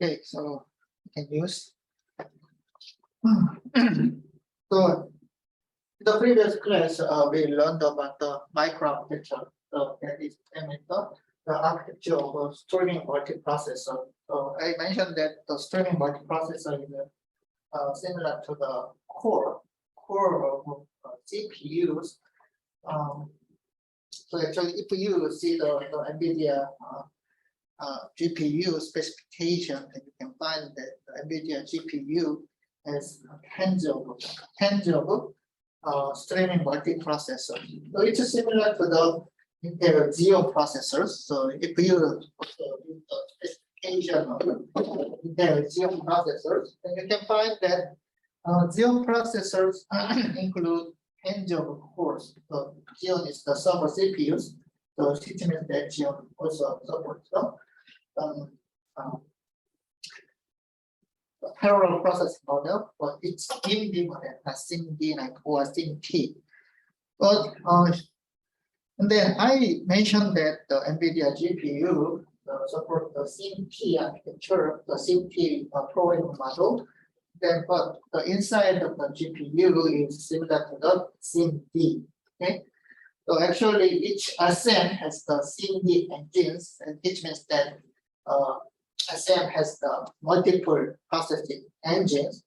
Okay, so you can use. So in the previous class, we learned about the microarchitecture. So that is the architecture of a streaming multiprocessor. So I mentioned that the streaming multiprocessor is similar to the core of CPUs. So actually, if you see the NVIDIA GPU specification, and you can find that the NVIDIA GPU has tens of streaming multiprocessor. So it's similar to the Intel Xeon processors. So if you use the specification of Intel Xeon processors, then you can find that Xeon processors include tens of cores. So Xeon is the server CPUs. So it means that Xeon also supports the parallel processing model, but it's in the model, not SIMD like or SIMT. But and then I mentioned that the NVIDIA GPU support the SIMT architecture, the SIMT programming model. Then, but the inside of the GPU is similar to the SIMD. Okay, so actually each SM has the SIMD engines, and which means that SM has the multiple processing engines,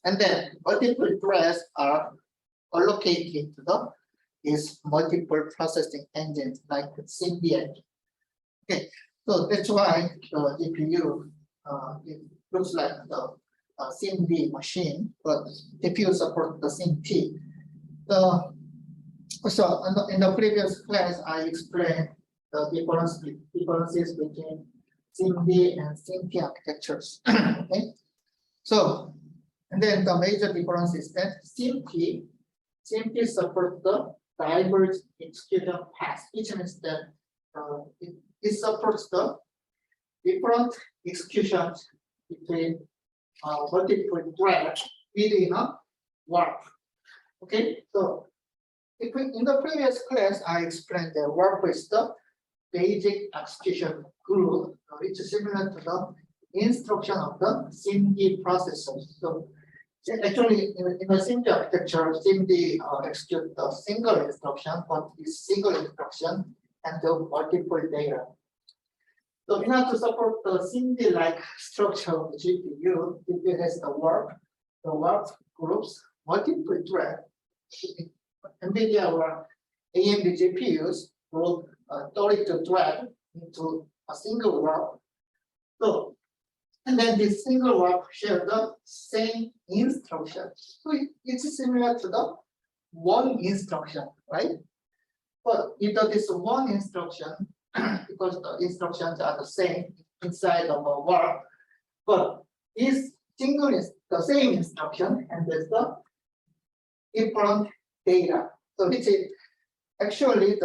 and then multiple threads are allocated to these multiple processing engines like the SIMD engine. Okay, so that's why the GPU it looks like the SIMD machine, but GPU support the SIMT. So in the previous class, I explained the differences between SIMD and SIMT architectures. Okay, so and then the major difference is that SIMT supports the diverged execution path, which means that it supports the different executions between multiple threads within a warp. Okay, so in the previous class, I explained that warp is the basic execution group, which is similar to the instruction of the SIMD processors. So actually, in the SIMD architecture, SIMD execute the single instruction, but this single instruction handle multiple data. So in order to support the SIMD-like structure of the GPU, it has the warp groups, multiple thread. NVIDIA or AMD GPUs brought 32 thread into a single warp. So, and then this single warp share the same instruction. So it's similar to the one instruction, right? But either this one instruction, because the instructions are the same inside of a warp, but this single is the same instruction and there's the different data. So it's actually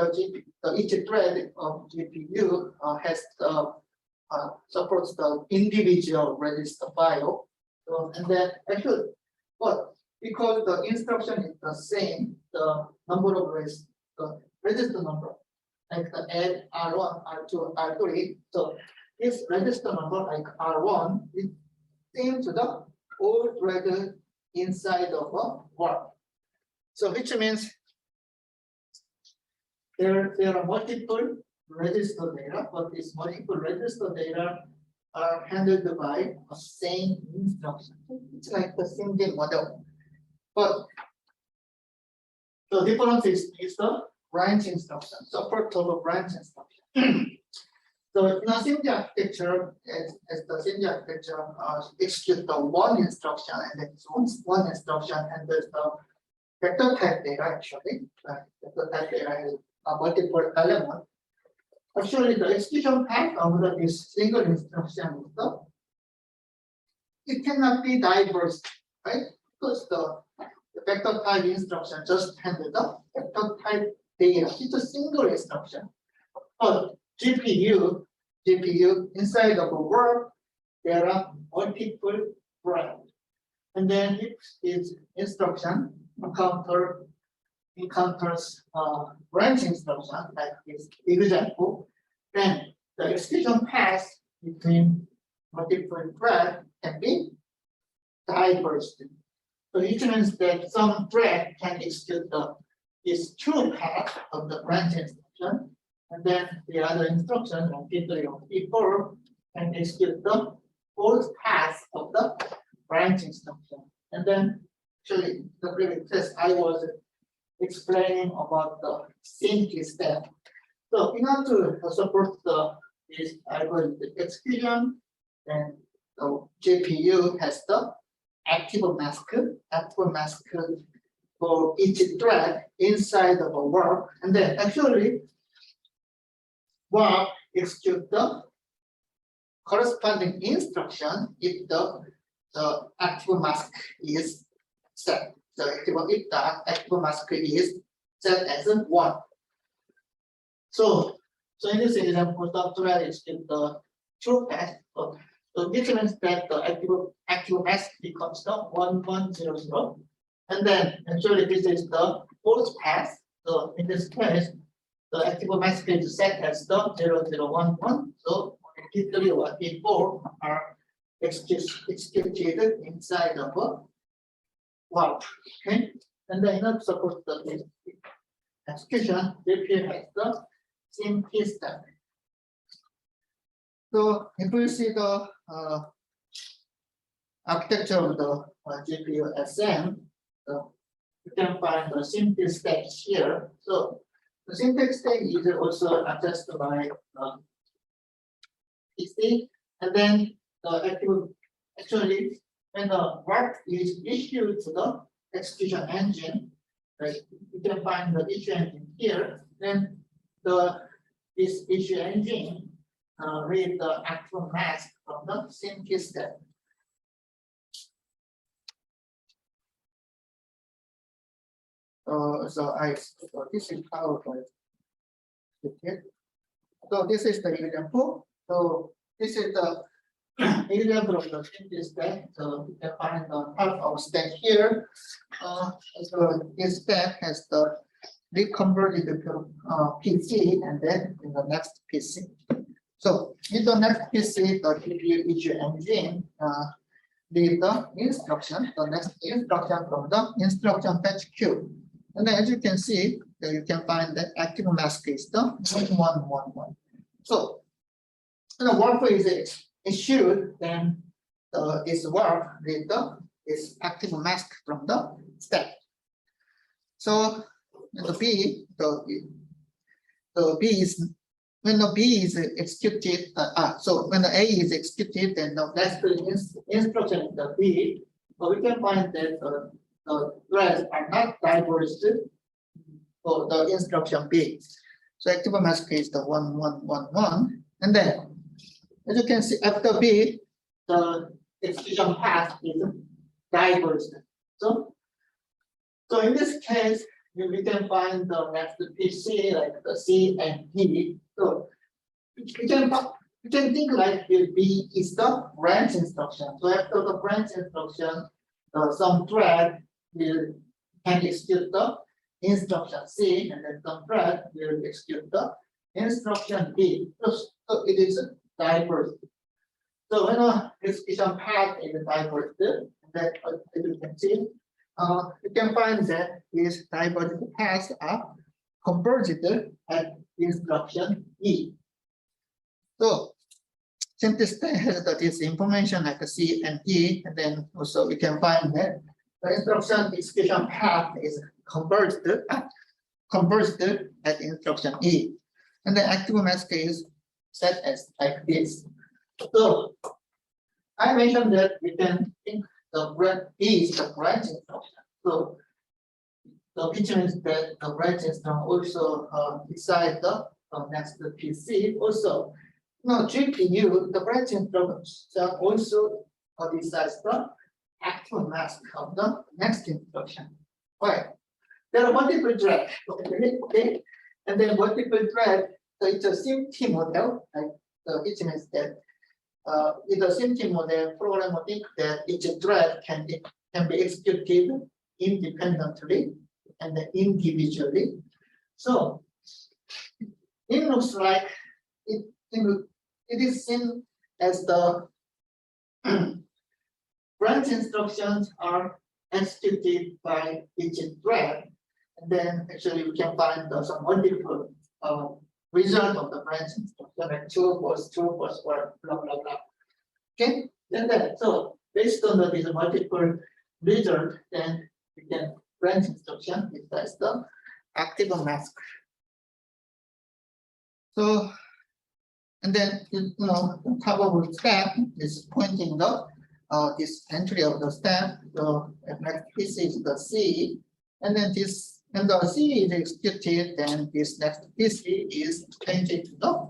each thread of GPU has the supports the individual register file. So, and then actually, but because the instruction is the same, the number of the register number, like the add R1, R2, R3. So this register number like R1 is same to the all threaded inside of a warp. So which means there are multiple register data, but these multiple register data are handled by a same instruction. It's like the SIMD model. But the difference is the branch instruction, support of a branch instruction. So in a SIMD architecture, as the SIMD architecture execute the one instruction, and then one instruction handles the vector type data actually. Vector type data has multiple elements. Actually, the execution path of this single instruction it cannot be diverse, right? Because the vector type instruction just handles the vector type data. It's a single instruction. But GPU inside of a warp, there are multiple threads. And then if this instruction encounters branch instruction, like this example, then the execution path between multiple thread can be diverged. So it means that some thread can execute this true path of the branch instruction, and then the other instruction on P3 or P4 can execute the false path of the branch instruction. And then actually the previous test I was explaining about the sync step. So in order to support this algorithm execution, then the GPU has the active mask for each thread inside of a warp, and then actually warp execute the corresponding instruction if the active mask is set. So if the active mask is set as 1. So in this example, the thread execute the true path. So this means that the active mask becomes the 1100, and then actually this is the false path. So in this case, the active mask is set as the 0011. So P3 or P4 are executed inside of a warp. Okay, and then in order to support the execution, GPU has the sync step. So if we see the architecture of the GPU SM, you can find the syntax stack here. So the syntax stack is also accessed by PC, and then actually when the warp is issued to the execution engine, right, you can find the issue engine here. Then this issue engine read the actual mask from the sync step. So this is how it. So this is the example. So this is the example of the sync step. So you can find the part of stack here. So this stack has the reconverted PC, and then in the next PC. So in the next PC, the GPU issue engine read the instruction, the next instruction from the instruction fetch queue. And then as you can see, you can find that active mask is the 1111. So when the warp is issued, then this warp read this active mask from the stack. So the B is when the B is executed. So when the A is executed, then the next instruction is the B. So we can find that the threads are not diverged for the instruction B. So active mask is the 1111, and then as you can see after B, the execution path is diverged. So in this case, we can find the next PC like the C and D. So we can think like the B is the branch instruction. So after the branch instruction, some thread can execute the instruction C, and then some thread will execute the instruction D. So it is diverged. So when an execution path is diverged, then as you can see, you can find that these diverged paths are converged at instruction E. So syntax has this information like C and D, and then also we can find that the instruction execution path is converged at instruction E, and the active mask is set as like this. So I mentioned that we can think the branch is the branch instruction. So which means that the branch instruction also beside the next PC also. Now GPU, the branch instruction also decides the actual mask of the next instruction. Why? There are multiple threads, okay, and then multiple thread. So it's a SIMT model, like which means that with a SIMT model, programmer think that each thread can be executed independently and individually. So it looks like it is seen as the branch instructions are executed by each thread, and then actually we can find some multiple result of the branch instruction, like 2 plus 2 plus 1, blah blah blah. Okay, then so based on these multiple result, then we can branch instruction is that's the active mask. So, and then the top of the stack is pointing the this entry of the stack. So this is the C, and then this and the C is executed. Then this next PC is changed to the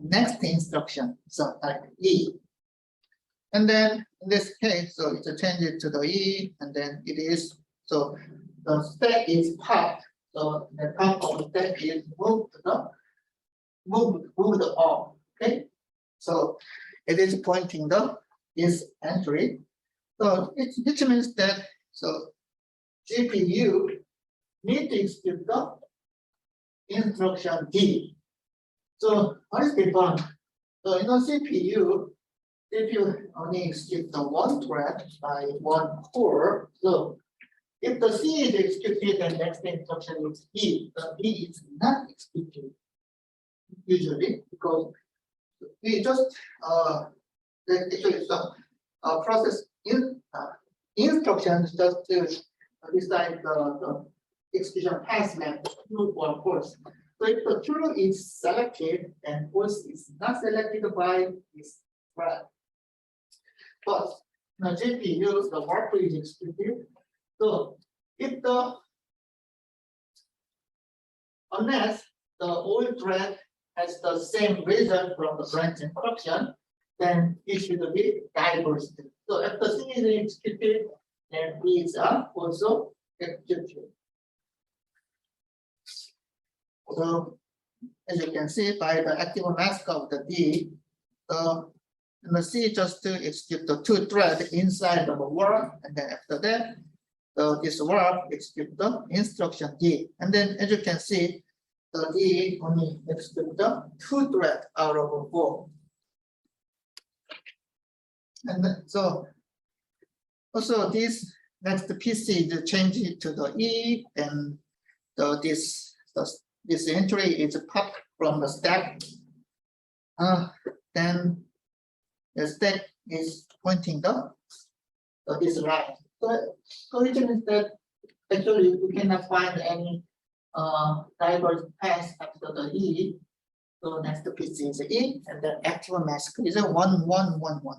next instruction. So like E, and then in this case, so it's changed to the E, and then it is so the stack is popped. So the top of the stack is moved to the moved off. Okay, so it is pointing the this entry. So which means that so GPU need to execute the instruction D. So what is the fun? So in the CPU only execute the one thread by one core. So if the C is executed, then next instruction is D. The D is not executed usually because we just actually some process instructions just to decide the execution path length true or false. So if the true is selected and false is not selected by this thread, but the GPU the work is executed. So if unless the old thread has the same result from the branch instruction, then it should be diverse. So if the C is executed, then these are also executed. So as you can see by the active mask of the D, the C just to execute the two threads inside of the work, and then after that, this work execute the instruction D. And then as you can see, the D only execute the two threads out of 4. And then, so also this next PC is changed to the E, and this entry is popped from the stack. Then the stack is pointing the this line. So it means that actually we cannot find any diverse path after the E. So next PC is E, and then active mask is a 1 1 1 1.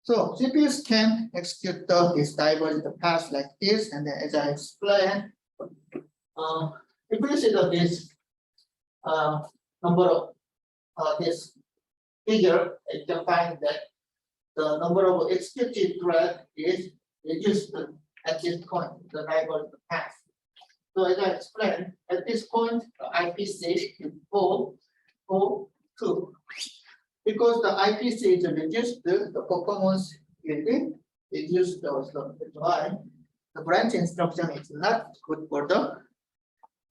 So CPUs can execute this divergent path like this, and then as I explained, if you see this number of this figure, you can find that the number of executed threads is reduced at this point, the divergent path. So as I explained, at this point, the IPC is 4, 4, 2. Because the IPC is reduced, the performance will be reduced also. That's why the branch instruction is not good for the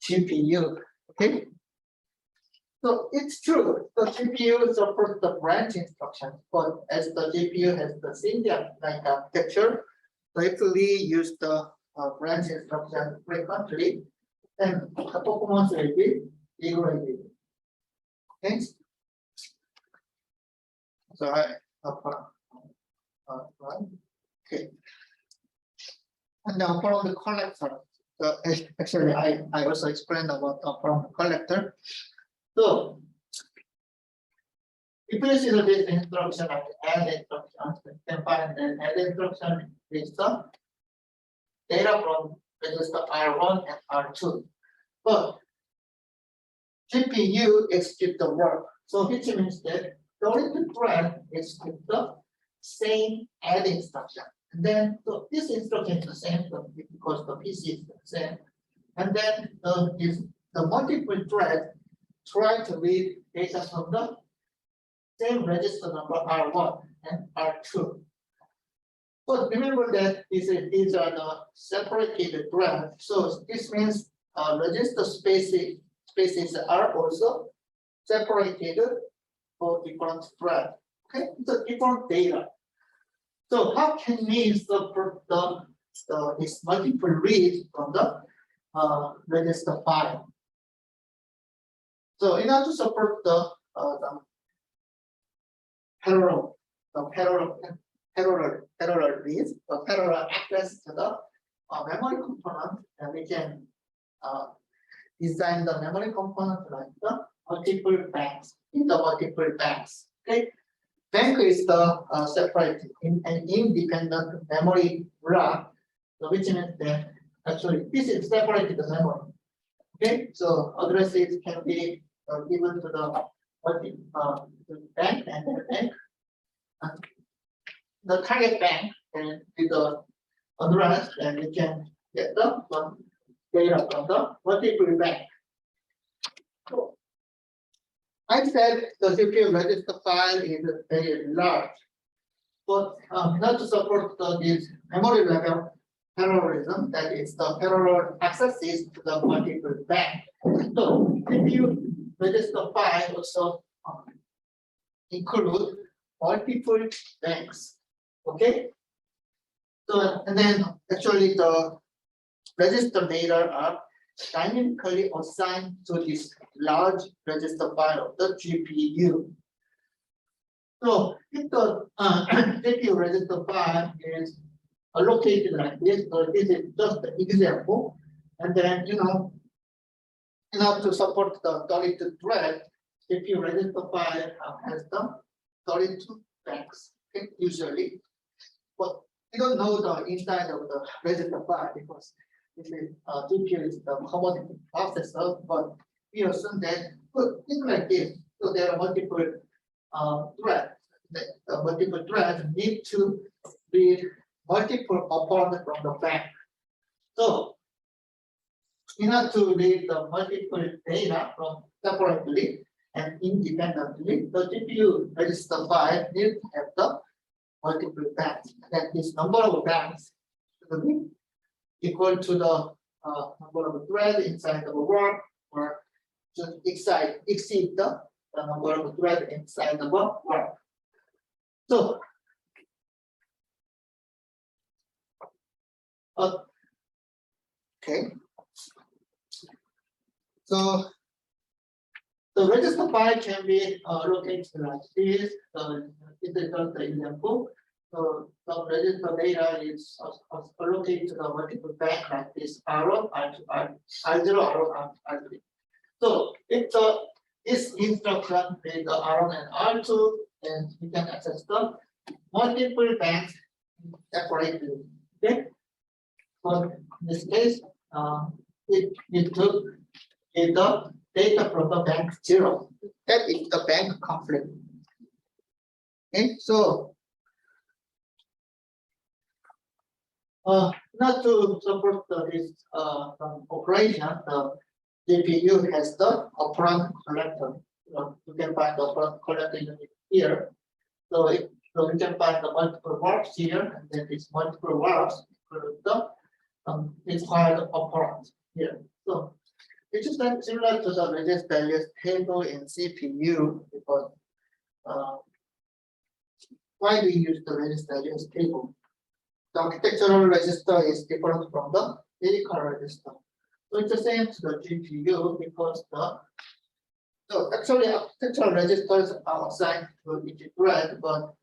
GPU. Okay. So it's true, the GPU supports the branch instruction, but as the GPU has the Syndic-like architecture, so if we use the branch instruction frequently, then the performance will be degraded. Okay. So okay. And now from the collector. So actually, I also explained about from the collector. So if you see this instruction like add instruction, you can find that add instruction is the data from register R1 and R2. But GPU execute the work. So which means that the only thread execute the same add instruction. And then so this instruction is the same because the PC is the same. And then the multiple thread try to read data from the same register number R1 and R2. But remember that these are the separated threads. So this means register spaces are also separated for different threads. Okay, so different data. So how can we support this multiple reads from the register file? So in order to support the parallel reads, or parallel access to the memory component, and we can design the memory component like the multiple banks in the multiple banks. Okay, bank is the separate an independent memory block, so which means that actually this is separated the memory. Okay, so addresses can be given to the bank, and the bank, the target bank, and with the address, and we can get the data from the multiple bank. So I said the CPU register file is very large, but not to support this memory level parallelism, that is the parallel accesses to the multiple bank. So CPU register file also include multiple banks. Okay. So and then actually the register data are dynamically assigned to this large register file of the GPU. So if the GPU register file is allocated like this, so this is just the example, and then in order to support the 32 thread, GPU register file has the 32 banks, okay, usually, but we don't know the inside of the register file because this is GPU is the commodity processor, but we assume that it's like this. So there are multiple threads. The multiple threads need to read multiple operands from the bank. So in order to read the multiple data from separately and independently, the GPU register file needs to have the multiple banks. That this number of banks should be equal to the number of threads inside the work, or should exceed the number of threads inside the work. So okay. So the register file can be located like this. This is just the example. So the register data is allocated to the multiple bank like this R1, R2, R0, R1, R3. So if this instruction is the R1 and R2, then we can access the multiple banks separately. Okay. So in this case, it took the data from the bank 0. That is the bank conflict. Okay, so not to support this operation, the GPU has the operand collector. You can find the operand collector unit here. So you can find the multiple warps here, and then these multiple warps include the required operand here. So it's just like similar to the register values table in CPU, because why do we use the register values table? The architectural register is different from the physical register. So it's the same to the GPU, because actually architectural registers are assigned to each thread, but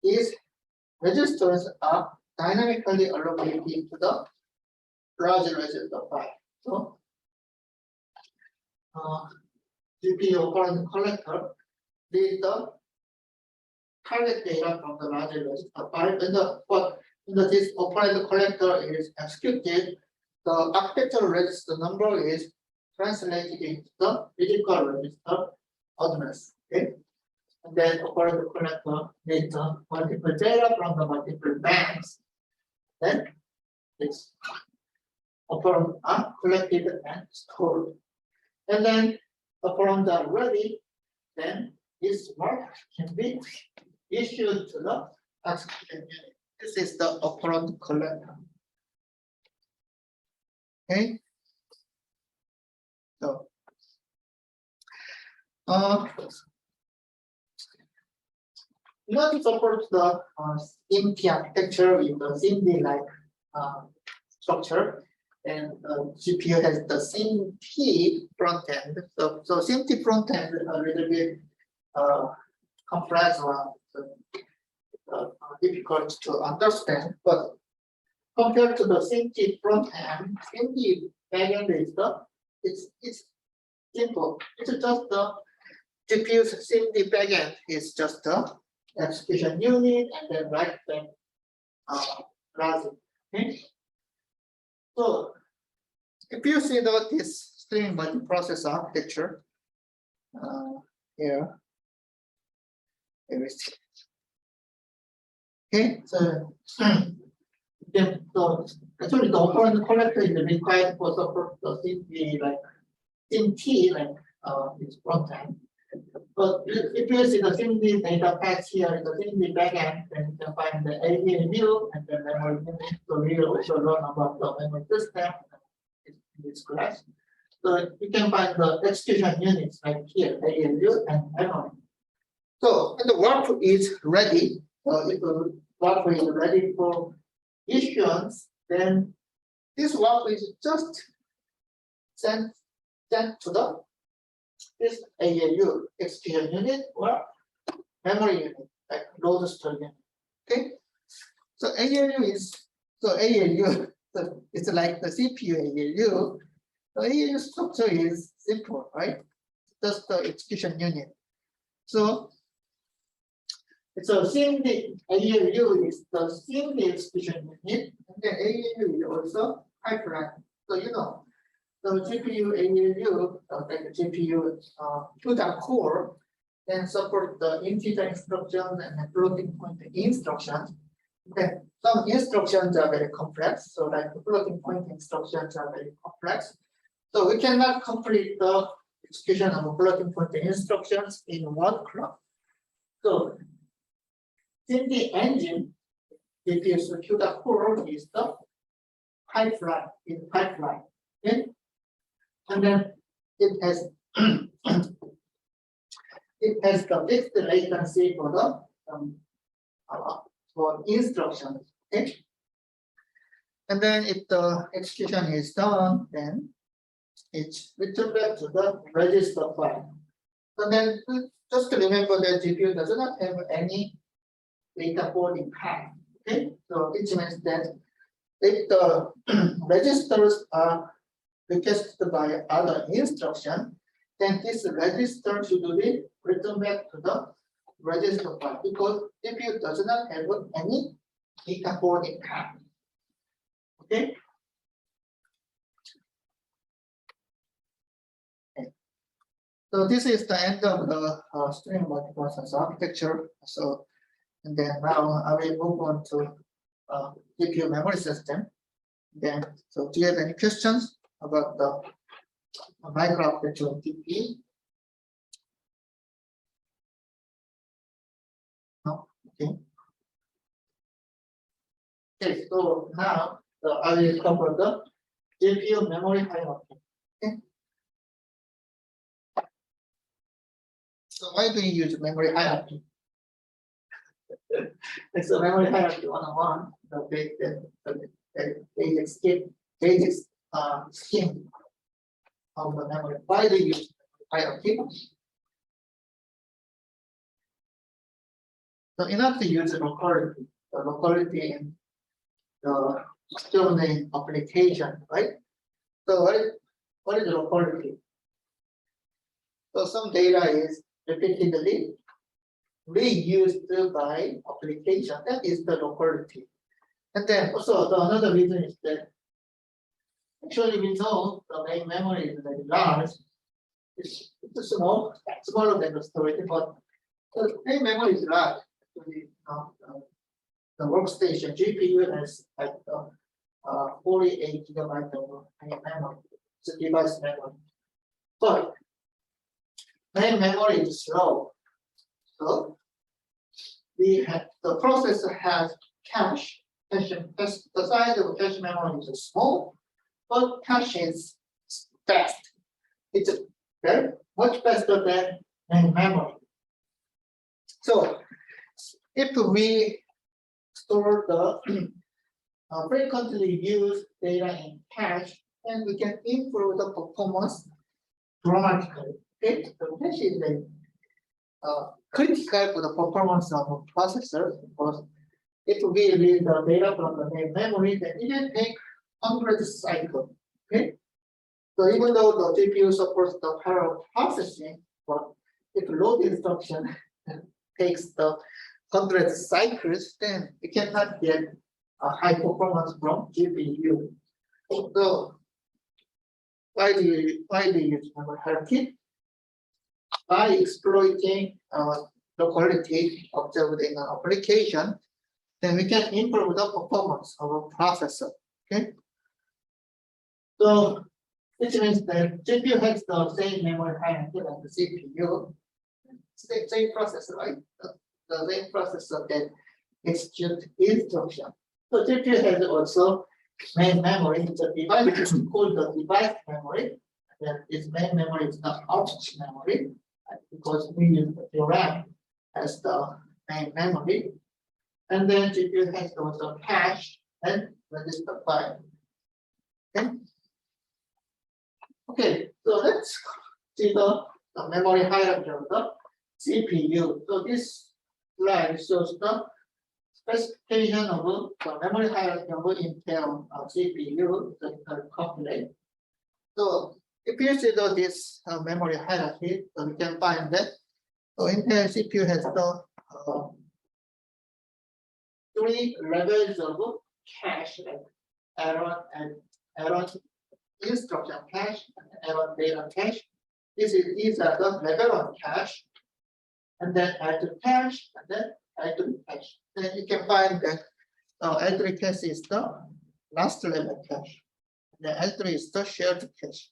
these registers are dynamically allocated to the large register file. So GPU operand collector reads the target data from the large register file, when this operand collector is executed, the architectural register number is translated into the physical register address. Okay, and then operand collector needs multiple data from the multiple banks. Then it's operand are collected and stored. And then operands are ready, then this work can be issued to the execution unit. This is the operand collector. Okay. So in order to support the SIMD architecture with the SIMD-like structure, and GPU has the SIMD front end. So SIMD front end a little bit complex or difficult to understand, but compared to the SIMD front end, SIMD backend is it's simple. It's just the GPU's SIMD backend is just the execution unit and then right back logic. Okay. So if you see this string multiprocessor architecture here, everything. Okay, so actually the operand collector is required for support the SIMD like SIMT like its front end. But if you see the SIMD data path here in the SIMD backend, then you can find the AAU and the memory unit. So we will also learn about the memory system in this class. So you can find the execution units like here, AAU and memory. So when the work is ready, if the work is ready for issuance, then this work is just sent to the this AAU execution unit or memory unit, like load store unit. Okay, so AAU so it's like the CPU AAU. The AAU structure is simple, right? Just the execution unit. So it's a SIMD AAU is the SIMD execution unit, and then AAU is also pipeline. So you know. The GPU AAU, like the GPU CUDA core, then support the integer instructions and the floating point instructions. Then some instructions are very complex, so like the floating point instructions are very complex. So we cannot complete the execution of floating point instructions in one clock. So in the engine, GPU's CUDA core is the pipeline. Okay? And then it has the fixed latency for the for instructions. Okay. And then if the execution is done, then it's returned back to the register file. So then just to remember that GPU does not have any data boarding path. Okay. So it means that if the registers are requested by other instruction, then this register should be returned back to the register file because CPU does not have any data boarding path. Okay. So this is the end of the string multiprocessor architecture. So and then now I will move on to GPU memory system. Then so do you have any questions about the microarchitecture of TP? No? Okay. Okay, so now I will cover the GPU memory hierarchy. Okay. So why do you use memory hierarchy? It's a memory hierarchy 101, the basic scheme of the memory. Why do you use hierarchy? So in order to use the locality in the domain application, right? So what is locality? So some data is repeatedly reused by application. That is the locality. And then also another reason is that actually we know the main memory is very large. It's smaller than the storage, but the main memory is large. Actually, the workstation GPU has like 48 gigabytes of main memory. It's a device memory. But main memory is slow. So we have the processor has cache. The size of cache memory is small, but cache is fast. It's very much faster than main memory. So if we store the frequently used data in cache, then we can improve the performance dramatically. Okay, so cache is critical for the performance of a processor because if we read the data from the main memory, then it will take hundreds cycles. Okay, so even though the GPU supports the parallel processing, but if load instruction takes the hundreds cycles, then we cannot get a high performance from GPU. So why do you use memory hierarchy? By exploiting the quality observed in an application, then we can improve the performance of a processor. Okay. So which means that GPU has the same memory hierarchy like the CPU. Same processor, right? The same processor that executes instruction. So GPU has also main memory. The device is called the device memory. And its main memory is the object memory because we use the RAM as the main memory. And then GPU has also cache and register file. Okay. Okay, so let's see the memory hierarchy of the CPU. So this slide shows the specification of the memory hierarchy of Intel CPU, the Intel Couplet. So if you see this memory hierarchy, so we can find that so Intel CPU has the 3 levels of cache, like Aaron instruction cache and Aaron data cache. These are the level of cache, and then add to cache, and then add to cache. Then you can find that L3 cache is the last level cache. The L3 is the shared cache.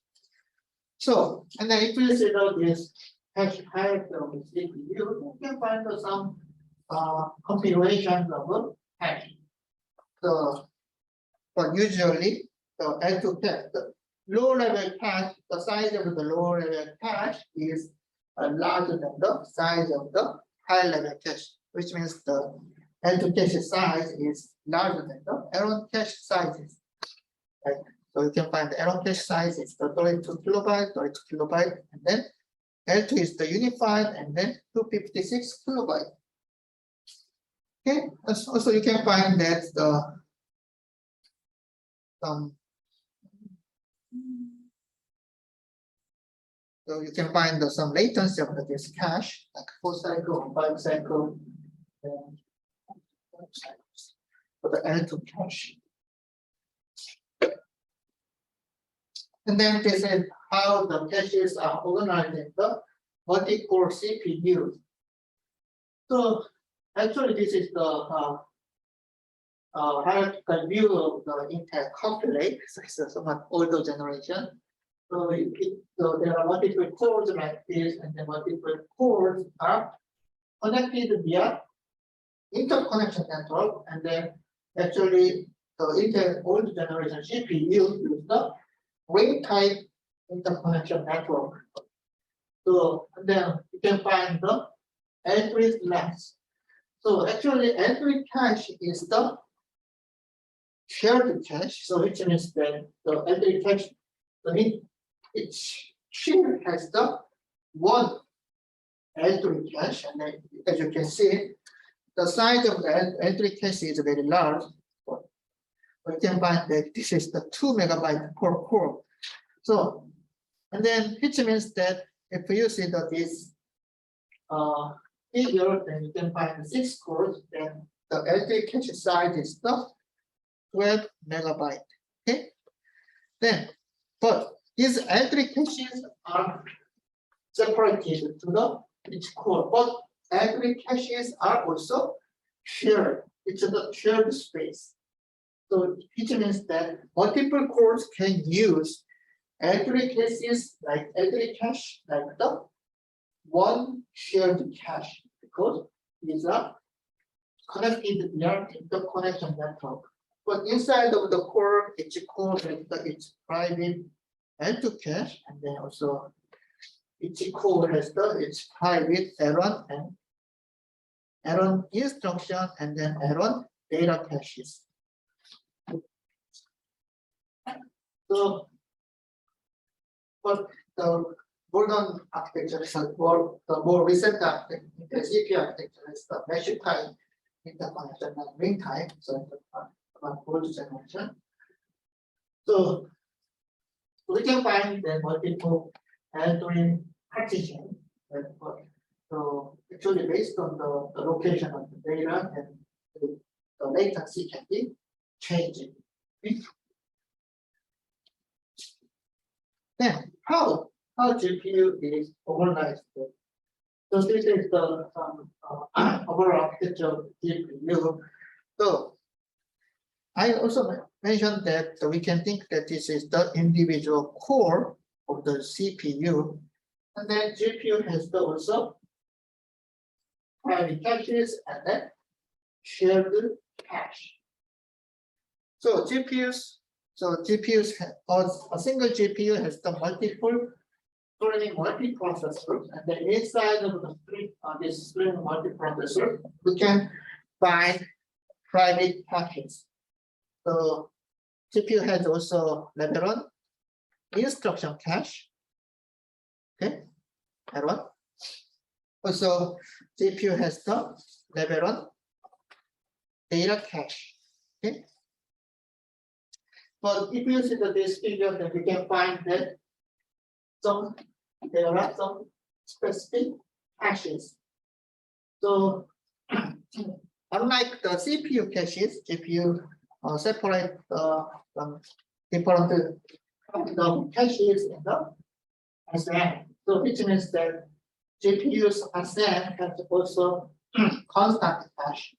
So, and then if you see this cache hierarchy of the CPU, you can find some configurations of cache. So, but usually the L2 cache, the low level cache, the size of the low level cache is larger than the size of the high level cache, which means the L2 cache size is larger than the Aaron cache sizes. Right? So you can find the Aaron cache size is the 32 kilobyte, and then L2 is the unified, and then 256 kilobyte. Okay, also you can find that the so you can find some latency of this cache, like 4 cycle, 5 cycle, and cycles for the L2 cache. And then this is how the caches are organized in the multi-core CPU. So actually, this is the hierarchical view of the Intel Couplet. So it's a somewhat older generation. So, so there are multiple cores like this, and the multiple cores are connected via interconnection network. And then actually, the Intel old generation CPU use the ring type interconnection network. So and then you can find the L3 length. So actually, L3 cache is the shared cache. So which means that the L3 cache, each share has the one L3 cache, and then as you can see, the size of the L3 cache is very large. We can find that this is the 2 megabyte per core. So, and then which means that if you see that this figure, then you can find 6 cores, then the L3 cache size is the 12 megabyte. Okay. Then, but these L3 caches are separated to the each core, but L3 caches are also shared. It's a shared space. So which means that multiple cores can use L3 caches like L3 cache like the one shared cache because these are connected via interconnection network. But inside of the core, each core has its private L2 cache, and then also each core has its private Aaron and Aaron instruction and then Aaron data caches. So, but the modern architecture is the more recent architecture, the CPU architecture is the mesh time interconnection and ring time. So it's about old generation. So we can find the multiple L3 partition. So actually based on the location of the data and the latency can be changing. Then how GPU is organized? So this is the overall architecture of GPU. So I also mentioned that we can think that this is the individual core of the CPU, and then GPU has also private caches and then shared cache. So GPUs a single GPU has the multiple multiprocessors, and then inside of the this string multiprocessor, we can find private caches. So GPU has also level 1 instruction cache. Okay, that one. Also, GPU has the level 1 data cache. Okay. But if you see this figure, then we can find that there are some specific caches. So unlike the CPU caches, GPU separate some different caches in the SM. So which means that GPU's SM has also constant cache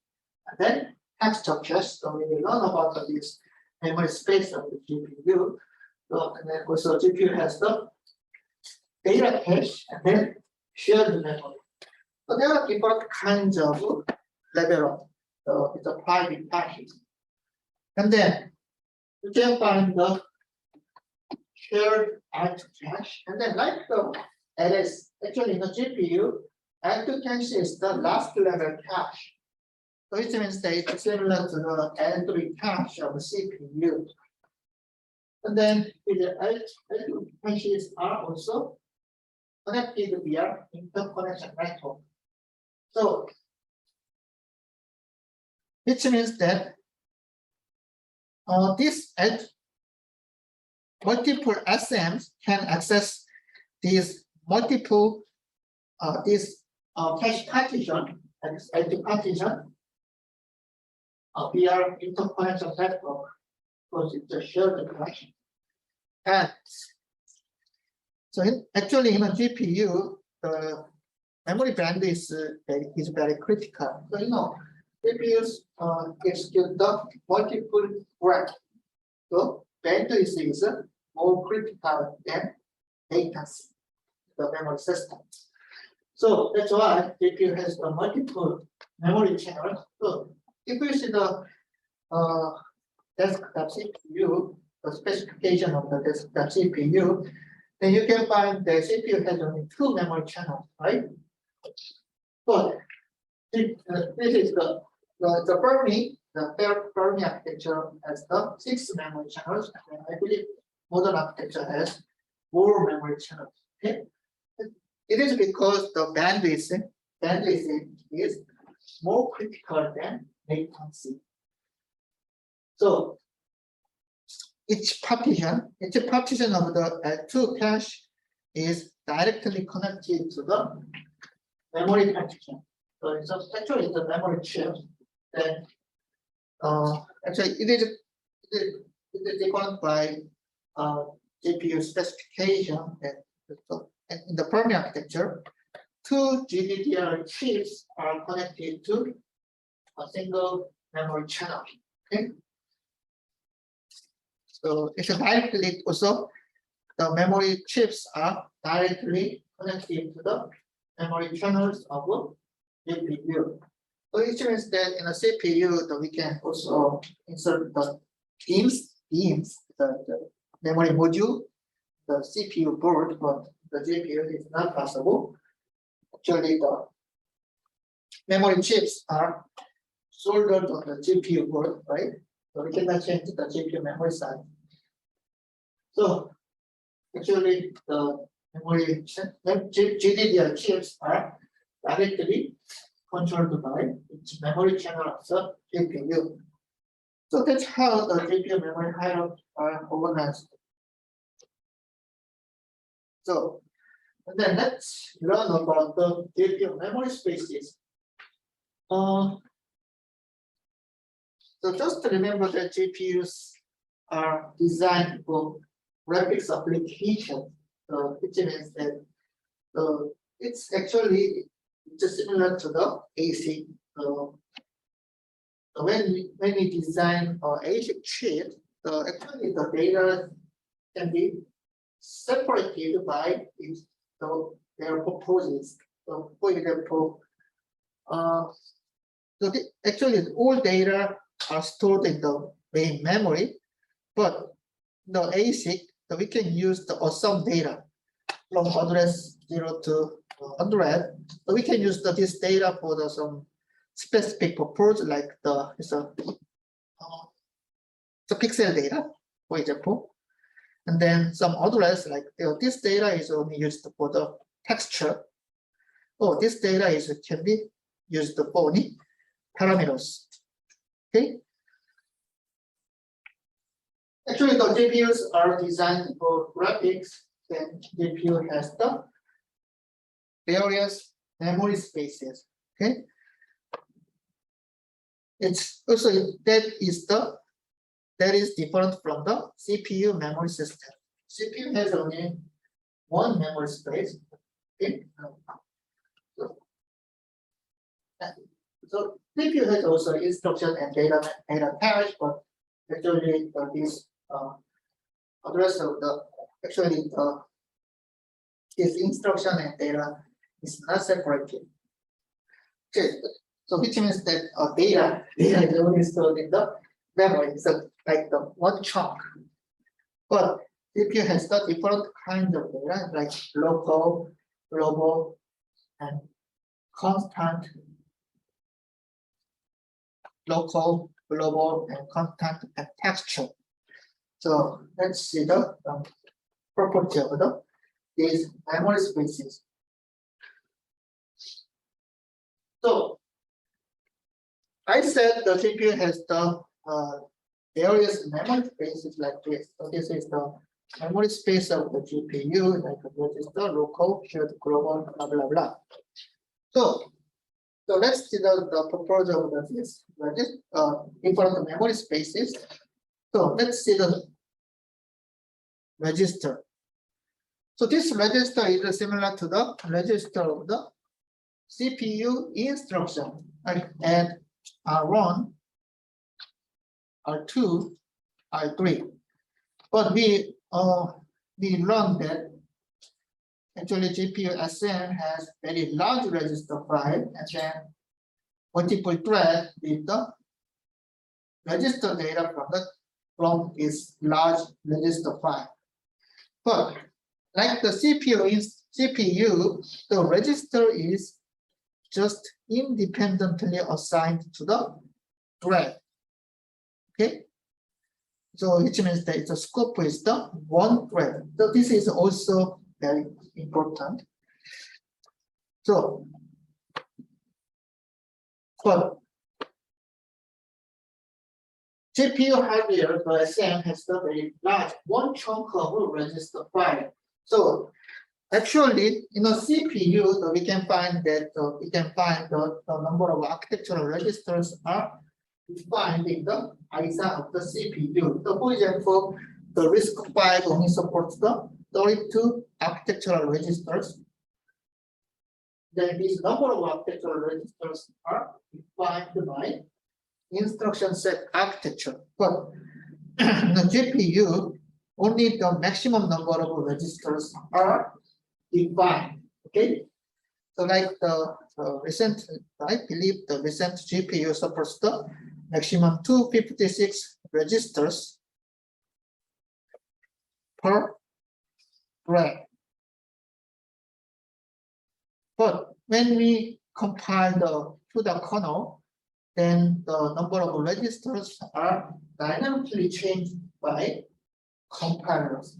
and then texture cache. So we will learn about this memory space of the GPU. So, and then also GPU has the data cache and then shared memory. So there are different kinds of level. So it's a private cache. And then you can find the shared L2 cache. And then like the LS, actually in the GPU, L2 cache is the last level cache. So it means that it's similar to the L3 cache of the CPU. And then the L2 caches are also connected via interconnection network. So which means that this multiple SMs can access these multiple cache partition and L2 partition via interconnection network, because it's a shared connection. And so actually in a GPU, the memory bandwidth is very critical. So GPUs execute the multiple threads. So bandwidth is more critical than latency, the memory system. So that's why GPU has the multiple memory channels. So if you see the desktop CPU, the specification of the desktop CPU, then you can find the CPU has only 2 memory channels, right? But this is the Fermi architecture has the 6 memory channels, and I believe modern architecture has more memory channels. Okay? It is because the bandwidth is more critical than latency. So each partition of the L2 cache is directly connected to the memory partition. So it's actually the memory chip. Then actually it is defined by GPU specification. And in the Fermi architecture, 2 GDDR chips are connected to a single memory channel. Okay. So it's directly also the memory chips are directly connected to the memory channels of GPU. So it means that in a CPU that we can also insert the DIMMs, the memory module, the CPU board, but the GPU is not possible. Actually, memory chips are soldered on the GPU board, right? So we cannot change the GPU memory size. So actually, the memory GDDR chips are directly controlled by its memory channel of the GPU. So that's how the GPU memory hierarchy are organized. So, and then let's learn about the GPU memory spaces. So just remember that GPUs are designed for graphics application, which means that it's actually just similar to the ASIC. When we design ASIC chip, actually the data can be separated by their purposes. So for example, actually all data are stored in the main memory, but the ASIC, we can use some data from address 0 to 100. So we can use this data for some specific purpose, like the pixel data, for example. And then some others, like this data is only used for the texture. Oh, this data can be used for only parameters. Okay. Actually, the GPUs are designed for graphics. Then GPU has the various memory spaces. Okay. It's also that is different from the CPU memory system. CPU has only one memory space. Okay. So CPU has also instruction and data cache, but actually this address of this instruction and data is not separated. Okay, so which means that data is only stored in the memory, so like the one chunk. But CPU has the different kinds of data, like local, global, and constant. Local, global, and constant, and texture. So let's see the property of these memory spaces. So I said the CPU has the various memory spaces like this. So this is the memory space of the GPU, like this is the local, shared, global, blah blah blah. So let's see the proposal of this different memory spaces. So let's see the register. So this register is similar to the register of the CPU instruction, like add R1, R2, R3. But we learned that actually GPU SM has very large register file and then multiple thread with the register data from this large register file. But like the CPU, the register is just independently assigned to the thread. Okay. So which means that the scope is the one thread. So this is also very important. So, but GPU hardware, the SM, has the very large one chunk of register file. So actually, in a CPU, we can find that the number of architectural registers are defined in the ISA of the CPU. So for example, the RISC-V only supports the 32 architectural registers. Then this number of architectural registers are defined by instruction set architecture. But the GPU, only the maximum number of registers are defined. Okay. So like the recent, I believe the recent GPU supports the maximum 256 registers per thread. But when we compile the to the kernel, then the number of registers are dynamically changed by compilers.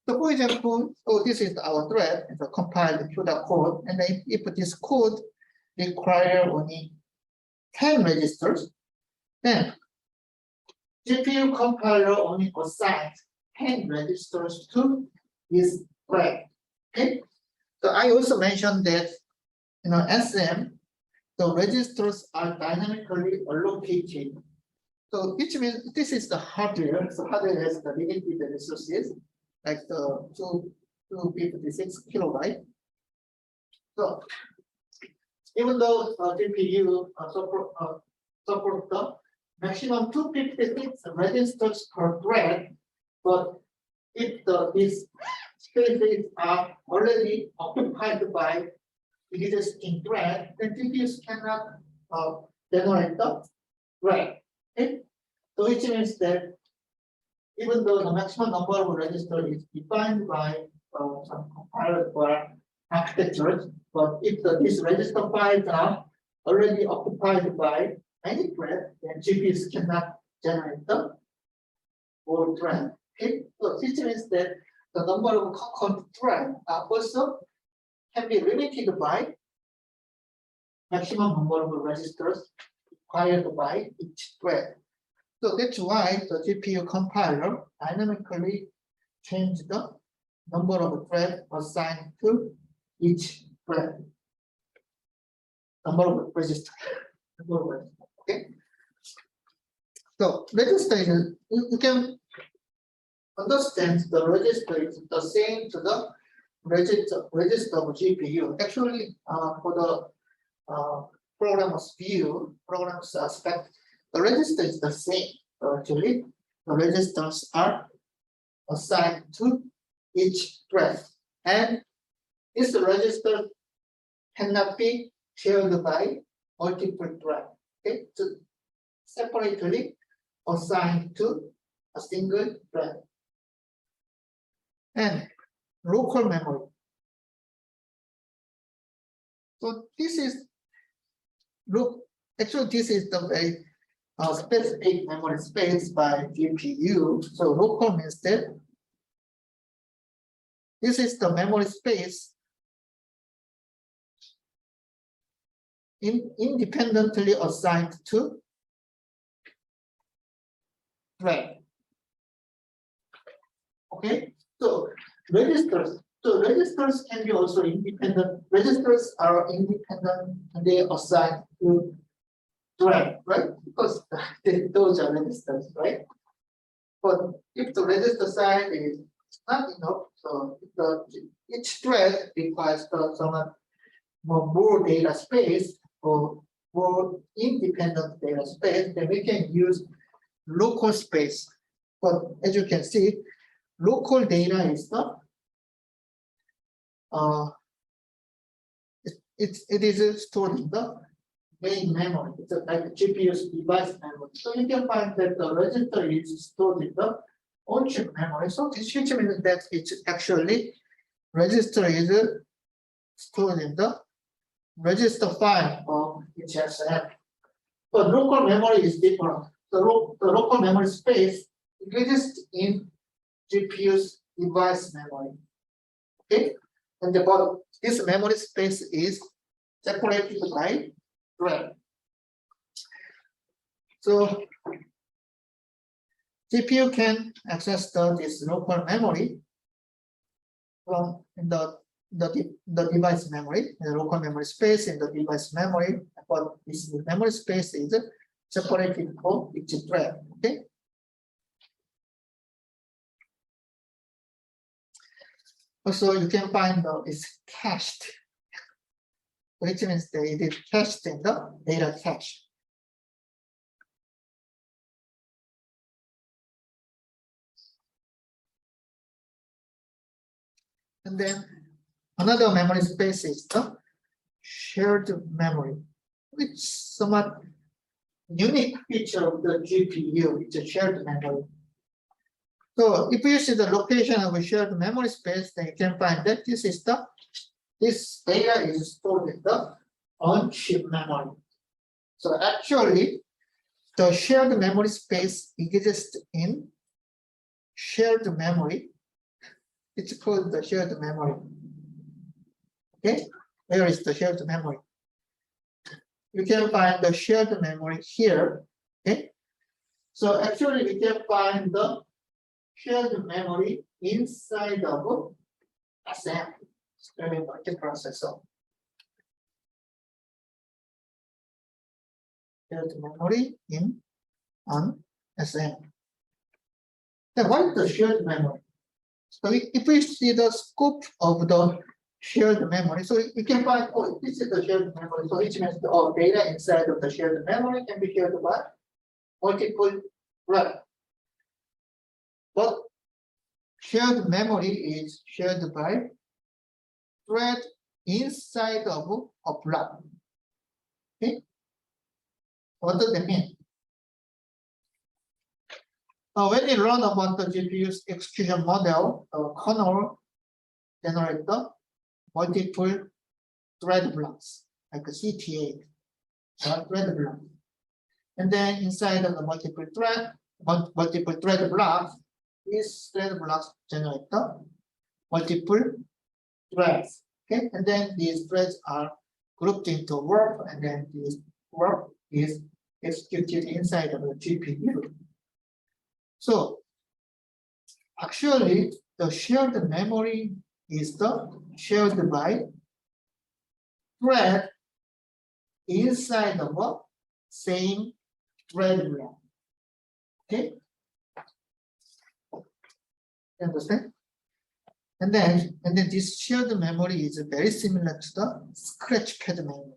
So for example, this is our thread, it's compiled to the code, and then if this code requires only 10 registers, then GPU compiler only assigns 10 registers to this thread. Okay. So I also mentioned that SM, the registers are dynamically allocated. So which means this is the hardware. So hardware has the limited resources, like the 256 kilobyte. So even though GPU support the maximum 256 registers per thread, but if these spaces are already occupied by existing thread, then GPUs cannot generate the thread. Okay? So which means that even though the maximum number of registers is defined by some compiler or architectures, but if these register files are already occupied by any thread, then GPUs cannot generate the whole thread. Okay? So which means that the number of concurrent threads also can be limited by maximum number of registers required by each thread. So that's why the GPU compiler dynamically changed the number of threads assigned to each thread. Number of registers. Okay. So register is, you can understand the register is the same to the register of GPU. Actually, for the programmer's view, programmer's aspect, the register is the same. So actually, the registers are assigned to each thread, and this register cannot be shared by multiple threads. Okay, so separately assigned to a single thread. And local memory. So this is actually this is the very specific memory space by GPU. So local means that this is the memory space independently assigned to thread. Okay, so registers. So registers can be also independent. Registers are independent and they assigned to thread, right? Because those are registers, right? But if the register size is not enough, so each thread requires some more data space or more independent data space, then we can use local space. But as you can see, local data is the it is stored in the main memory. It's like GPU's device memory. So you can find that the register is stored in the on-chip memory. So this means that it's actually register is stored in the register file of each SM. But local memory is different. The local memory space exists in GPU's device memory. Okay, and this memory space is separated by thread. So GPU can access this local memory from the device memory, the local memory space in the device memory, but this memory space is separated for each thread. Okay. Also, you can find it's cached, which means that it is cached in the data cache. And then another memory space is the shared memory, which is somewhat unique feature of the GPU. It's a shared memory. So if you see the location of a shared memory space, then you can find that this data is stored in the on-chip memory. So actually, the shared memory space exists in shared memory. It's called the shared memory. Okay, where is the shared memory? You can find the shared memory here. Okay, so actually we can find the shared memory inside of SM, streaming multiprocessor. Shared memory in on SM. Then what is the shared memory? So if we see the scope of the shared memory, so we can find, oh, this is the shared memory. So which means all data inside of the shared memory can be shared by multiple threads. But shared memory is shared by thread inside of a block. Okay, what does that mean? When you learn about the GPU's execution model, the kernel generates the multiple thread blocks, like a CTA, thread block. And then inside of the multiple thread blocks, these thread blocks generate the multiple threads. Okay, and then these threads are grouped into work, and then this work is executed inside of the GPU. So actually, the shared memory is the shared by thread inside of a same thread block. Okay, understand? And then this shared memory is very similar to the scratch pad memory.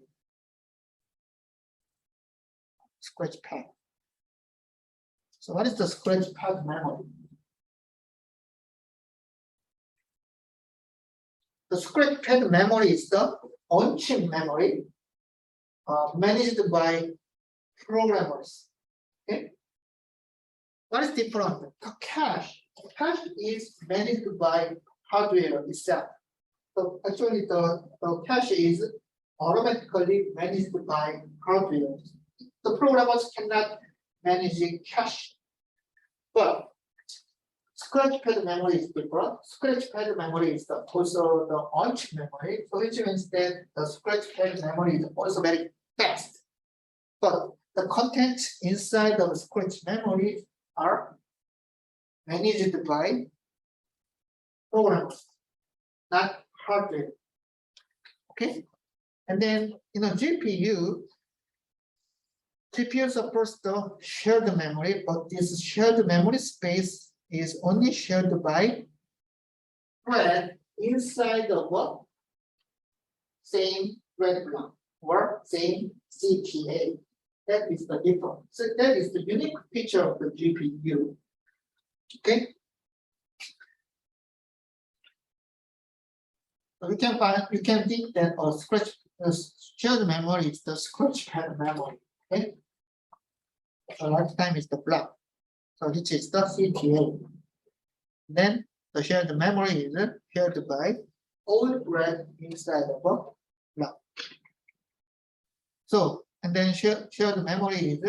Scratch pad. So what is the scratch pad memory? The scratch pad memory is the on-chip memory managed by programmers. Okay. What is different? The cache is managed by hardware itself. So actually, the cache is automatically managed by hardware. The programmers cannot manage cache. But scratch pad memory is different. Scratch pad memory is also the on-chip memory, so which means that the scratch pad memory is also very fast. But the contents inside of scratch memory are managed by programmers, not hardware. Okay, and then GPU supports the shared memory, but this shared memory space is only shared by thread inside of a same thread block or same CTA. That is the difference. So that is the unique feature of the GPU. Okay. So we can think that shared memory is the scratch pad memory. Okay. The lifetime is the block. So which is the CTA. Then the shared memory is shared by all threads inside of a block. So, and then shared memory is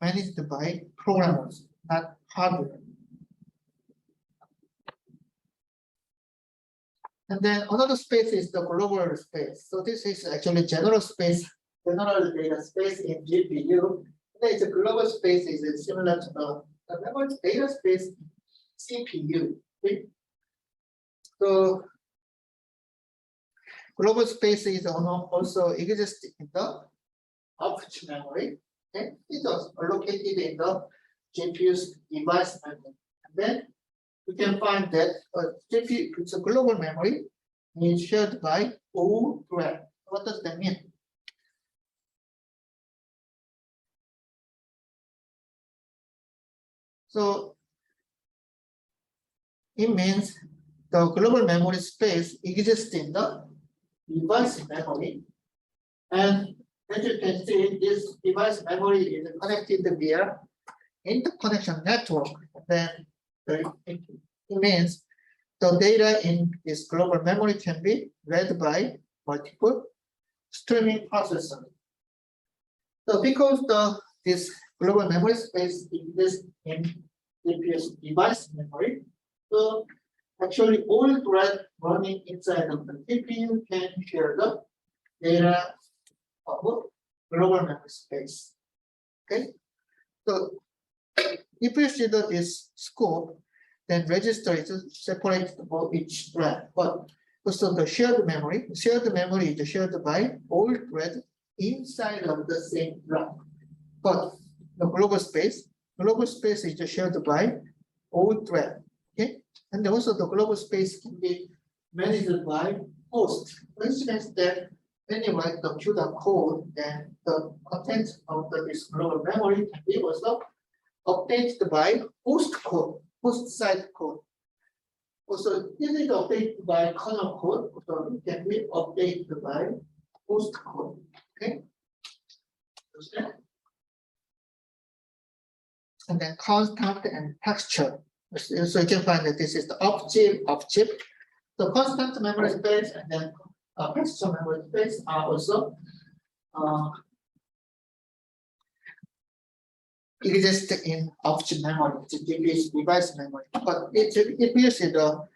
managed by programmers, not hardware. And then another space is the global space. So this is actually general data space in GPU. And the global space is similar to the memory data space in CPU. Okay? So global space is also exists in the off-chip memory. Okay? It is located in the GPU's device memory. And then we can find that GPU, it's a global memory, is shared by all threads. What does that mean? So it means the global memory space exists in the device memory. And as you can see, this device memory is connected via interconnection network. Then it means the data in this global memory can be read by multiple streaming processors. So because this global memory space exists in GPU's device memory, so actually all threads running inside of the GPU can share the data of global memory space. Okay, so if you see this scope, then register is separated for each thread. But also the shared memory is shared by all threads inside of the same thread. But the global space is shared by all threads. Okay, and also the global space can be managed by host. For instance, that when you write the CUDA code, then the content of this global memory can be also updated by host code, host side code. Also, this is updated by kernel code, so it can be updated by host code. Okay. And then constant and texture. So you can find that this is the off-chip. So constant memory space and then texture memory space are also exist in off-chip memory, which is device memory. But if you see the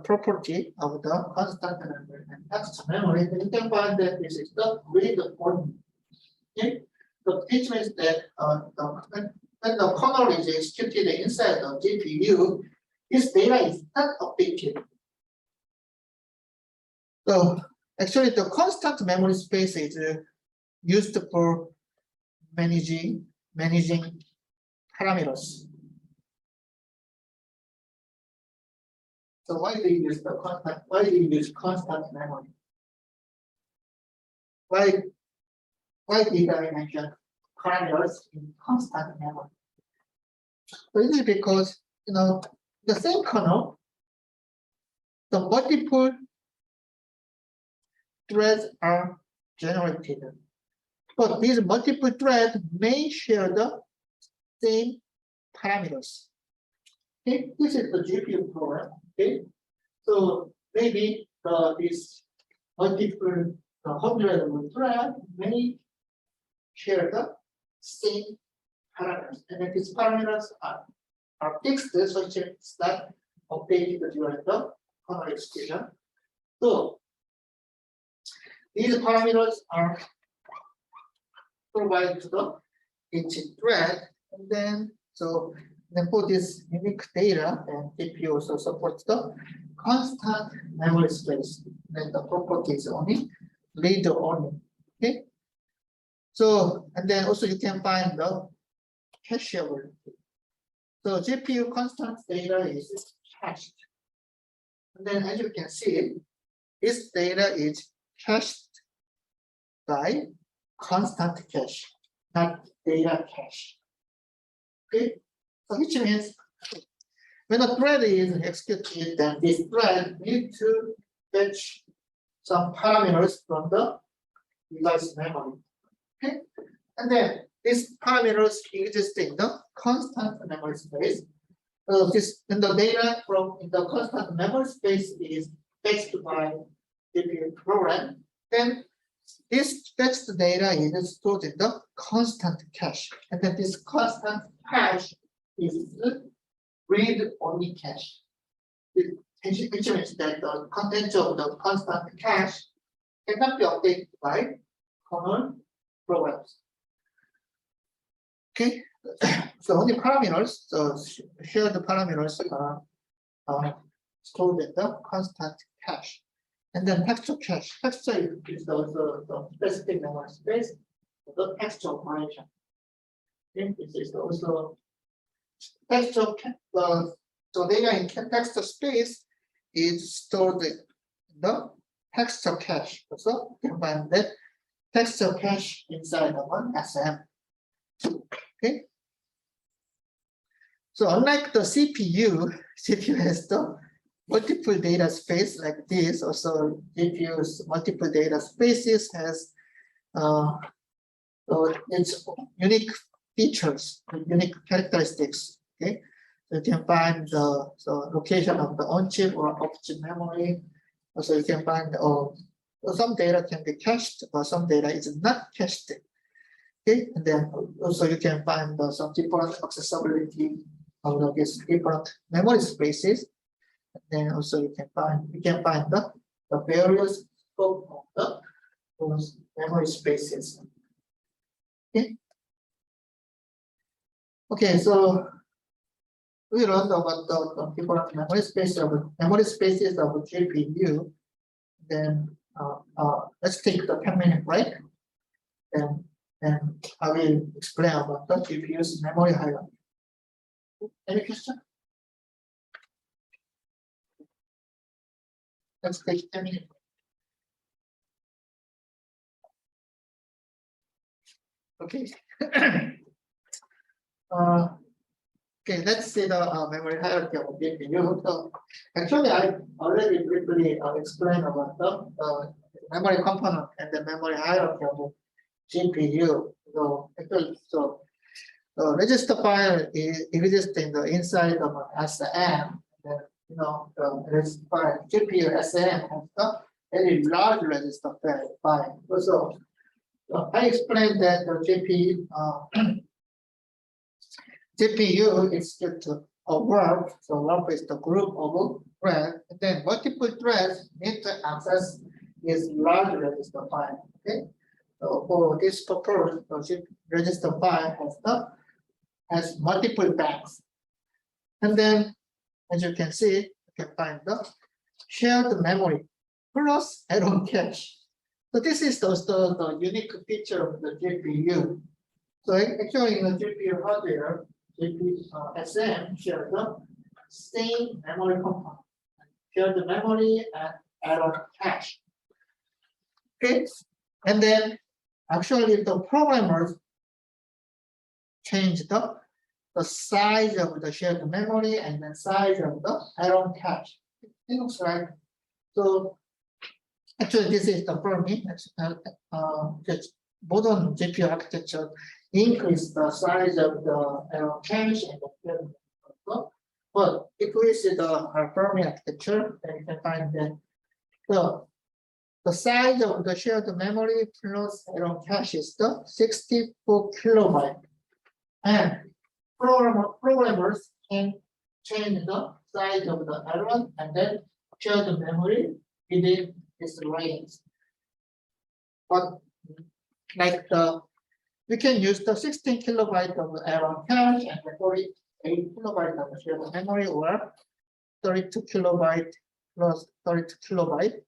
property of the constant memory and texture memory, then you can find that this is the read-only. Okay, so it means that when the kernel is executed inside the GPU, this data is not updated. So actually, the constant memory space is used for managing parameters. So why do you use the constant? Why do you use constant memory? Why did I mention parameters in constant memory? So it is because the same kernel, the multiple threads are generated, but these multiple threads may share the same parameters. Okay, this is the GPU program. Okay, so maybe this multiple hundred of thread may share the same parameters, and then these parameters are fixed, so it's not updated during the kernel execution. So these parameters are provided to each thread, and then for this unique data, and GPU also supports the constant memory space. Then the property is only read only. Okay. So and then also you can find the cacheability. So GPU constant data is cached, and then as you can see, this data is cached by constant cache, not data cache. Okay, so which means when a thread is executed, then this thread needs to fetch some parameters from the device memory. Okay, and then these parameters exist in the constant memory space. And the data from the constant memory space is fetched by GPU program. Then this fetched data is stored in the constant cache, and then this constant cache is read-only cache. Which means that the content of the constant cache cannot be updated by kernel programs. Okay, so only parameters, shared parameters are stored in the constant cache. And then texture cache. Texture is also the specific memory space for the texture operation. Okay, this is also texture. So data in texture space is stored in the texture cache. So you can find that texture cache inside of one SM. Okay. So unlike the CPU has the multiple data space like this. Also, GPU's multiple data spaces has its unique features, unique characteristics. Okay, so you can find the location of the on-chip or off-chip memory. Also, you can find some data can be cached, or some data is not cached. Okay, and then also you can find some different accessibility of these different memory spaces. And then also you can find the various scope of those memory spaces. Okay. Okay, so we learned about the different memory spaces of GPU. Then let's take the 10-minute break. Then I will explain about the GPU's memory hierarchy. Any question? Let's take 10 minutes. Okay. Okay, let's see the memory hierarchy of GPU. So actually, I already briefly explained about the memory component and the memory hierarchy of GPU. So actually, the register file exists in the inside of an SM. And, the register file GPU SM has the very large register file. So I explained that the GPU is just a warp. So warp is the group of threads, and then multiple threads need to access this large register file. Okay. So for this purpose, the register file has multiple banks. And then, as you can see, you can find the shared memory plus add-on cache. So this is also the unique feature of the GPU. So actually in the GPU hardware, GPU SM share the same memory component, share the memory and add-on cache. Okay, and then actually the programmers change the size of the shared memory and the size of the add-on cache. It looks like so. Actually, this is the Fermi. Modern GPU architecture increase the size of the add-on cache and the shared memory. But if we see the Fermi architecture, then you can find that the size of the shared memory plus add-on cache is the 64 kilobyte. And programmers can change the size of the add-on and then share the memory within this range. But like we can use the 16 kilobyte of add-on cache and the 48 kilobyte of shared memory, or 32 kilobyte plus 32 kilobyte.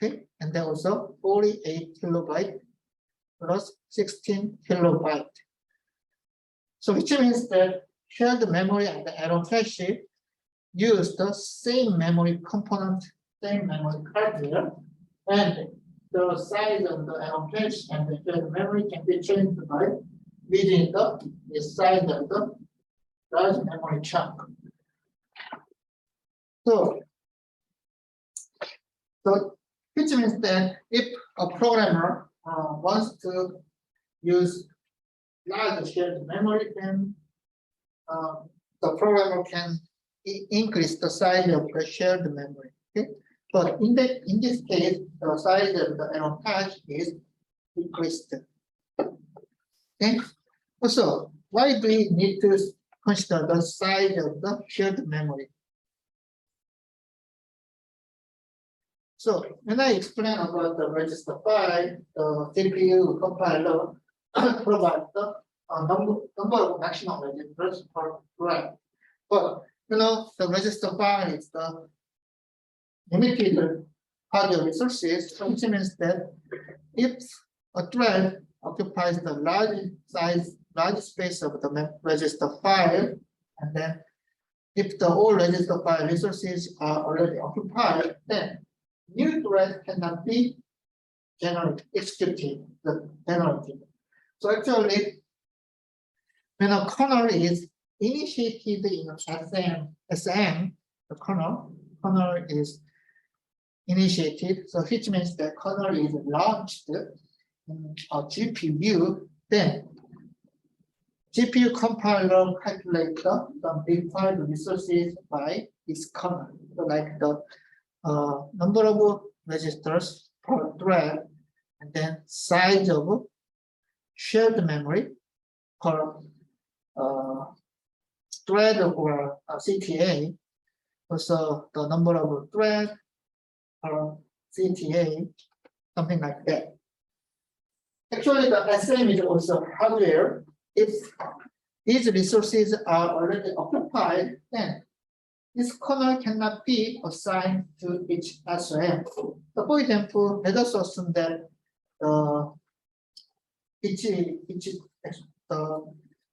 Okay, and then also 48 kilobyte plus 16 kilobyte. So which means that shared memory and the add-on cache use the same memory component, same memory hardware, and the size of the add-on cache and the shared memory can be changed by within the size of the large memory chunk. So which means that if a programmer wants to use large shared memory, then the programmer can increase the size of the shared memory. Okay? But in this case, the size of the add-on cache is decreased. Okay. Also, why do we need to consider the size of the shared memory? So when I explain about the register file, the CPU compiler provides the number of maximum registers per thread. But the register file is the limited hardware resources, which means that if a thread occupies the large space of the register file, and then if the all register file resources are already occupied, then new thread cannot be executed. So actually, when a kernel is initiated in SM, the kernel is initiated, so which means the kernel is launched in a GPU, then GPU compiler calculates the defined resources by its kernel. So like the number of registers per thread, and then size of shared memory per thread or CTA. Also, the number of threads per CTA, something like that. Actually, the SM is also hardware. If these resources are already occupied, then this kernel cannot be assigned to each SM. So, for example, let us assume that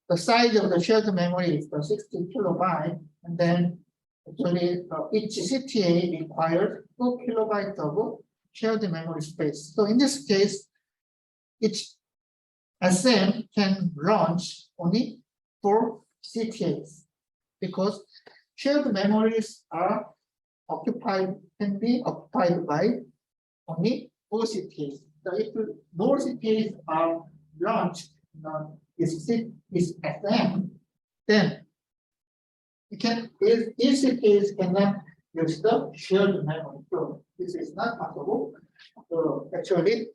the size of the shared memory is 60 kilobyte, and then actually each CTA requires 2 kilobytes of shared memory space. So in this case, each SM can launch only 4 CTAs because shared memories are can be occupied by only 4 CTAs. So if more CTAs are launched is SM, then each CTAs cannot use the shared memory. So this is not possible. So actually,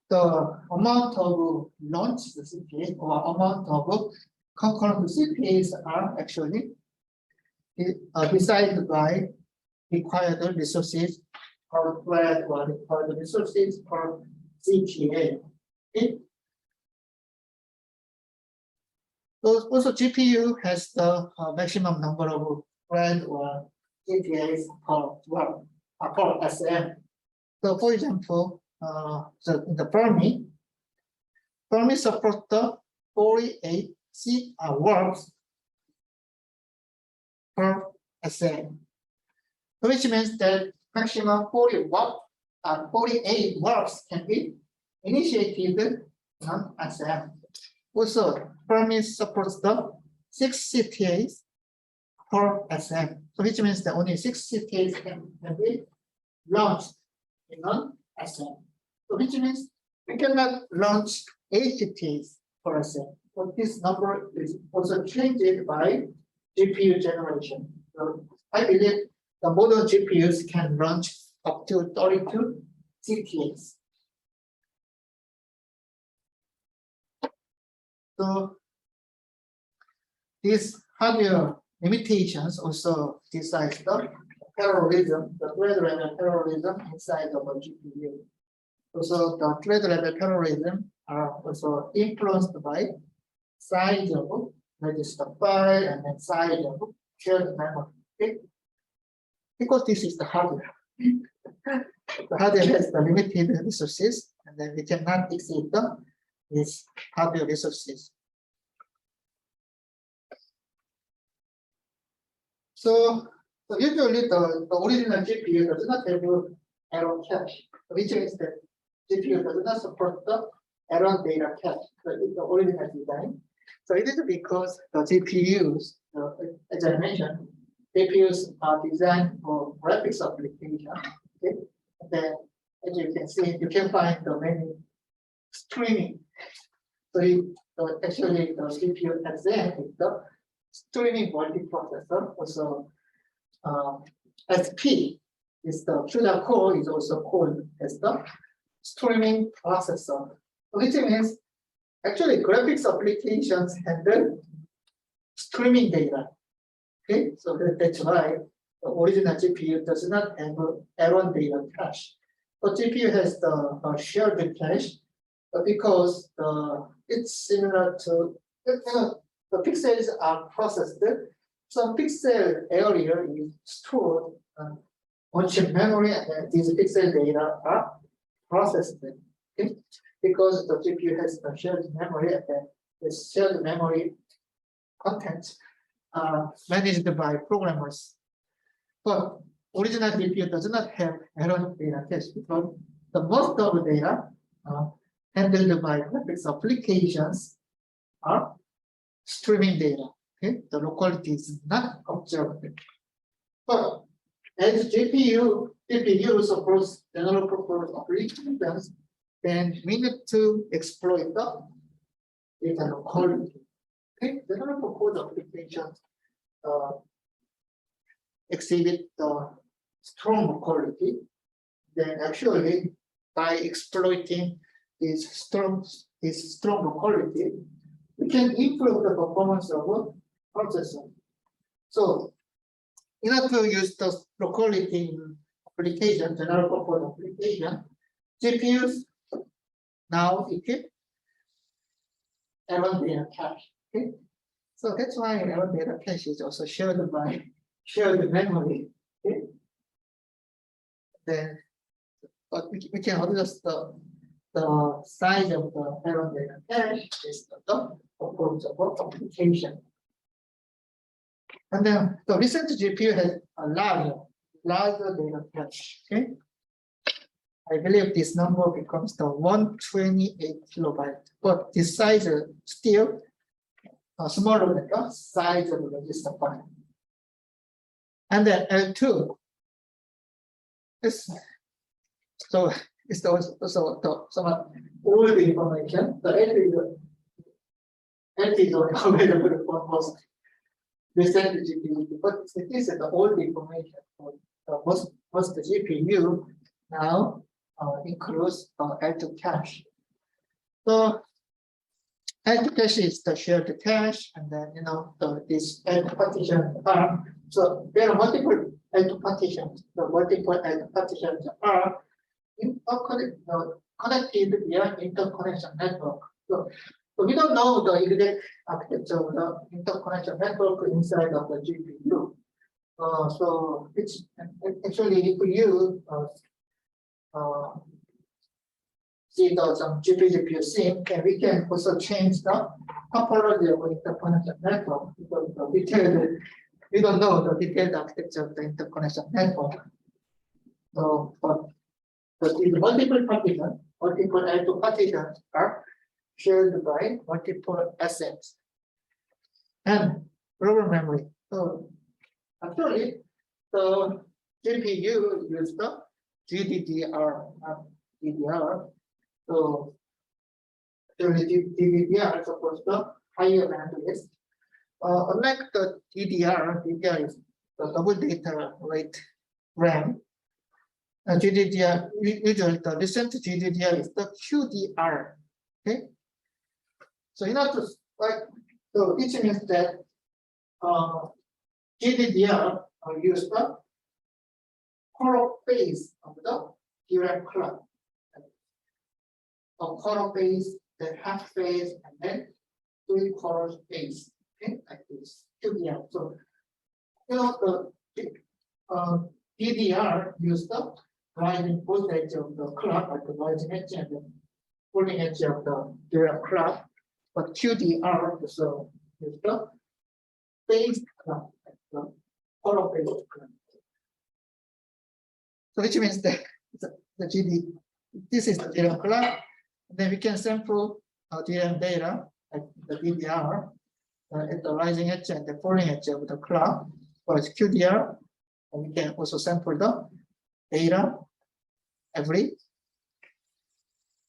the amount of launched CTAs or amount of concurrent CTAs are actually decided by required resources per thread or required resources per CTA. Okay? So also GPU has the maximum number of threads or CTAs per SM. So for example, in the Fermi supports the 48 warps per SM, which means that maximum 48 warps can be initiated on SM. Also, Fermi supports the 6 CTAs per SM, so which means that only 6 CTAs can be launched in an SM. So which means we cannot launch 8 CTAs per SM. But this number is also changed by GPU generation. So I believe the modern GPUs can launch up to 32 CTAs. So these hardware limitations also decide the parallelism, the thread level parallelism inside of a GPU. Also, the thread level parallelism are also influenced by size of register file and then size of shared memory. Okay? Because this is the hardware. The hardware has the limited resources, and then we cannot exceed these hardware resources. So usually the original GPU does not have error cache, which means that GPU does not support the error data cache in the original design. So it is because the GPUs, as I mentioned, GPUs are designed for graphics application. Okay, and then as you can see, you can find the many streaming. So actually, the GPU SM is the streaming multiprocessor. Also, SP is the CUDA core is also called as the streaming processor, which means actually graphics applications handle streaming data. Okay, so that's why the original GPU does not have error data cache. But GPU has the shared cache because it's similar to the pixels are processed. Some pixel area is stored on chip memory, and these pixel data are processed. Okay? Because the GPU has the shared memory, and then the shared memory contents are managed by programmers. But original GPU does not have error data cache because the most of the data handled by graphics applications are streaming data. Okay, the locality is not observed. But as GPU supports general purpose applications, then we need to exploit the data locality. Okay, general purpose applications exhibit the strong locality. Then actually, by exploiting these strong is strong locality, we can improve the performance of a processor. So in order to use the locality in application, general purpose application, GPUs now equip L1 data cache. Okay, so that's why L1 data cache is also shared memory. Okay, then but we can adjust the size of the L1 data cache based on the performance of the application. And then the recent GPU has a larger data cache. Okay, I believe this number becomes the 128 kilobyte, but this size is still smaller than the size of the register file. And then L2 is it's also the somewhat old information. The L2 is only available for most recent GPU, but this is the old information for most GPU now includes L2 cache. So L2 cache is the shared cache, and then this L2 partition are. So there are multiple L2 partitions. The multiple L2 partitions are connected via interconnection network. So we don't know the exact architecture of the interconnection network inside of the GPU. So it's actually if you see some GPU sync, and we can also change the topology of the interconnection network because we don't know the detailed architecture of the interconnection network. So, but the multiple partitions, multiple L2 partitions are shared by multiple assets and global memory. So actually, the GPU use the GDDR, DDR. So actually, DDR supports the higher bandwidth. Unlike the DDR is the double data rate RAM. GDDR, usually the recent GDDR is the QDR. Okay. So in order to so which means that GDDR use the color phase of the DRAM clock. A color phase, then half phase, and then 3 colors phase. Okay, like this QDR. So the DDR use the rising voltage of the clock, like the rising edge and the falling edge of the DRAM clock. But QDR also use the phase clock, like the color phase clock. So which means that this is the DRAM clock. Then we can sample DRAM data like the DDR at the rising edge and the falling edge of the clock. For QDR, and we can also sample the data every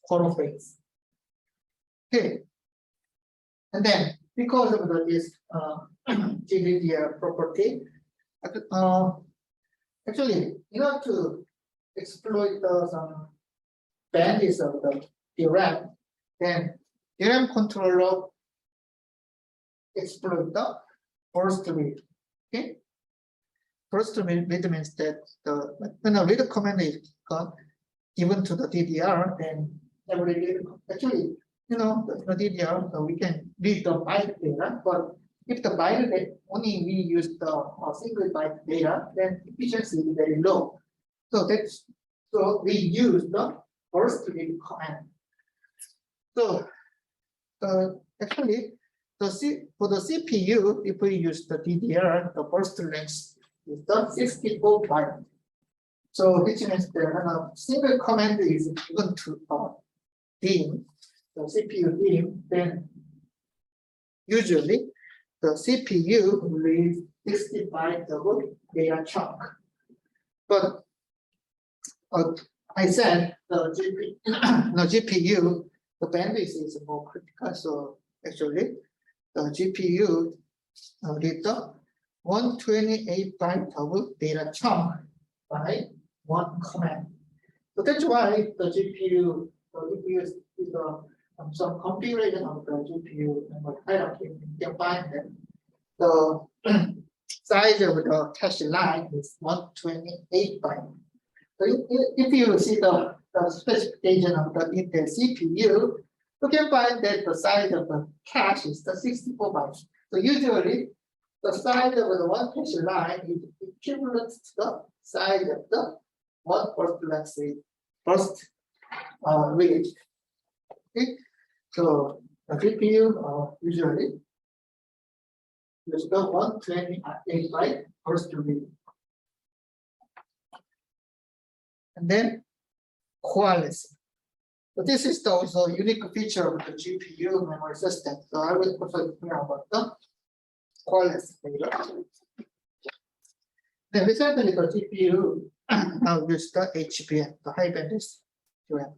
color phase. Okay, and then because of this GDDR property, actually, in order to exploit some bandwidth of the DRAM, then DRAM controller exploit the burst read. Okay, burst read means that when a read command is given to the DDR, then every read, actually, the DDR, so we can read the byte data, but if the byte data only we use the single byte data, then efficiency is very low. So we use the burst read command. So actually, for the CPU, if we use the DDR, the burst length is the 64 byte. So which means that single command is given to DIMM, the CPU DIMM, then usually the CPU reads 60 bytes of data chunk. But I said the GPU, the bandwidth is more critical. So actually, the GPU read the 128 bytes of data chunk by one command. So that's why the GPU is some configuration of the GPU memory hierarchy, you can find that the size of the cache line is 128 bytes. So if you see the specification of the Intel CPU, you can find that the size of the cache is the 64 bytes. So usually, the size of the one cache line is equivalent to the size of the one first, let's say, first read. Okay, so the GPU usually use the 128 byte first read. And then coalescing. So this is also a unique feature of the GPU memory system. So I will also explain about the coalescing later. Then recently the GPU now use the HBM, the high bandwidth DRAM.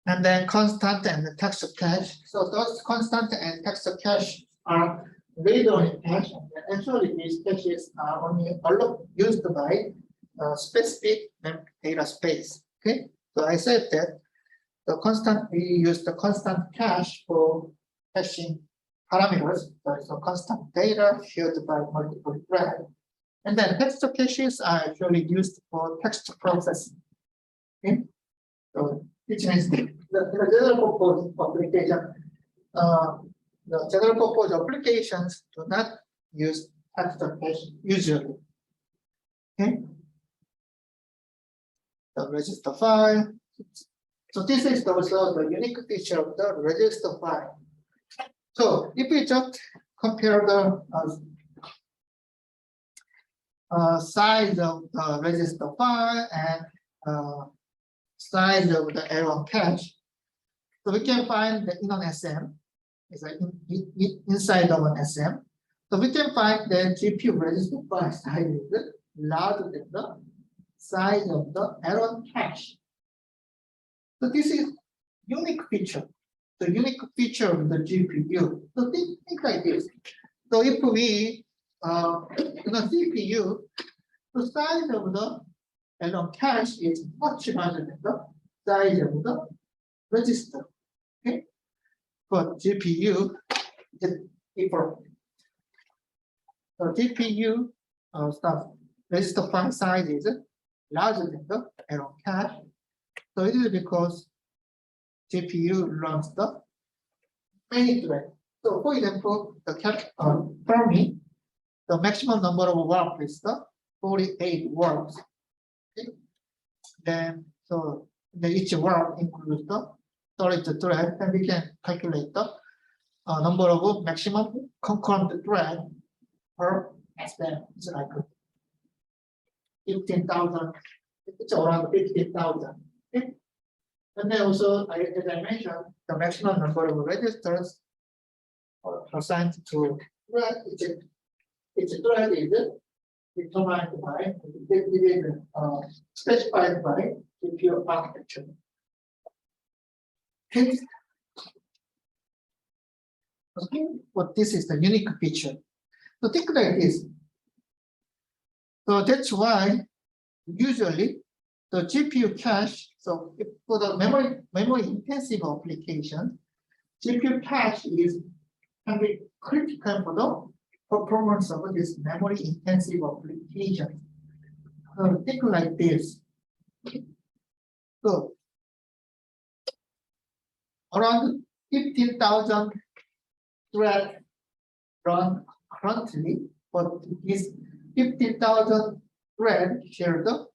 And then constant and text cache. So those constant and text cache are read-only cache. And actually these caches are only used by specific data space. Okay, so I said that we use the constant cache for caching parameters. So constant data shared by multiple threads. And then text caches are actually used for text processing. Okay, so which means the general purpose application, the general purpose applications do not use text cache usually. Okay. The register file. So this is also the unique feature of the register file. So if we just compare the size of the register file and size of the error cache, so we can find the in an SM is like inside of an SM. So we can find the GPU register file size is larger than the size of the error cache. So this is unique feature, the unique feature of the GPU. So think like this. So if we in a CPU, the size of the error cache is much larger than the size of the register. Okay, but GPU is different. So GPU stuff register file size is larger than the error cache. So it is because GPU runs the many threads. So for example, the Fermi, the maximum number of warps is the 48 warps. Okay. Then each warp includes the storage thread, and we can calculate the number of maximum concurrent thread per SM. It's like 15,000. It's around 15,000. Okay. And then also, as I mentioned, the maximum number of registers assigned to thread, each thread is determined by, specified by GPU architecture. Okay. Okay, but this is the unique feature. So think like this. So that's why usually the GPU cache, so for the memory intensive application, GPU cache can be critical for the performance of this memory intensive application. So think like this. So around 15,000 threads run currently, but this 15,000 threads share the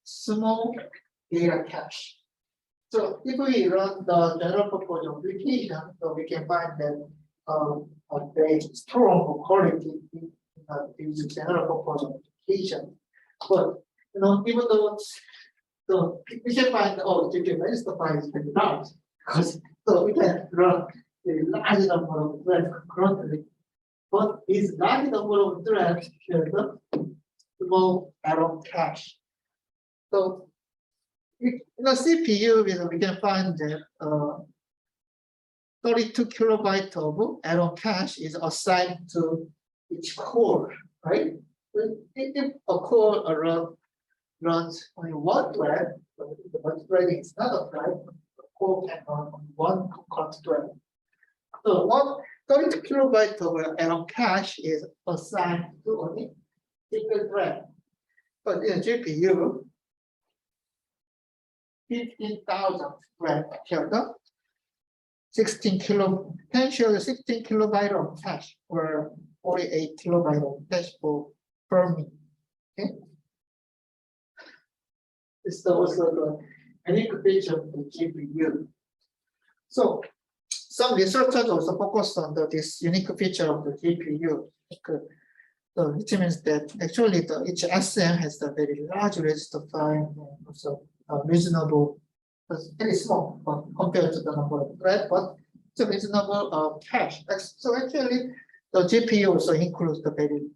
small data cache. So if we run the general purpose application, so we can find that there is strong quality in these general purpose application. But even though we can find GPU register file is very large, because so we can run a large number of threads currently. But this large number of threads share the small error cache. So in the CPU, we can find that 32 kilobytes of error cache is assigned to each core, right? If a core runs only one thread, the threading is not applied, core can run on one concurrent thread. So 32 kilobyte of Atom cache is assigned to only single thread. But in GPU, 15,000 threads share the 16 kilobyte of cache or 48 kilobyte of cache for Fermi. Okay. This is also the unique feature of the GPU. So some researchers also focus on this unique feature of the GPU. Which means that actually each SM has a very large register file and also reasonable, very small compared to the number of threads, but it's a reasonable cache. So actually, the GPU also includes the very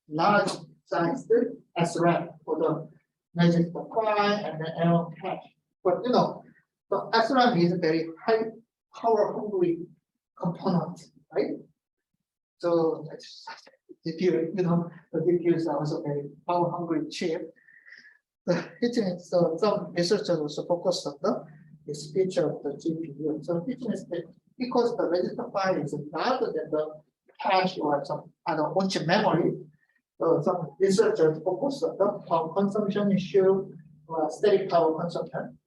large sized SRAM for the register file and the Atom cache. But you know, the SRAM is a very high power hungry component, right? So GPU, you know, the GPUs are also very power hungry chip. It means some researchers also focus on this feature of the GPU. So it means that because the register file is larger than the cache or some other on-chip memory, some researchers focus on the power consumption issue or static power consumption.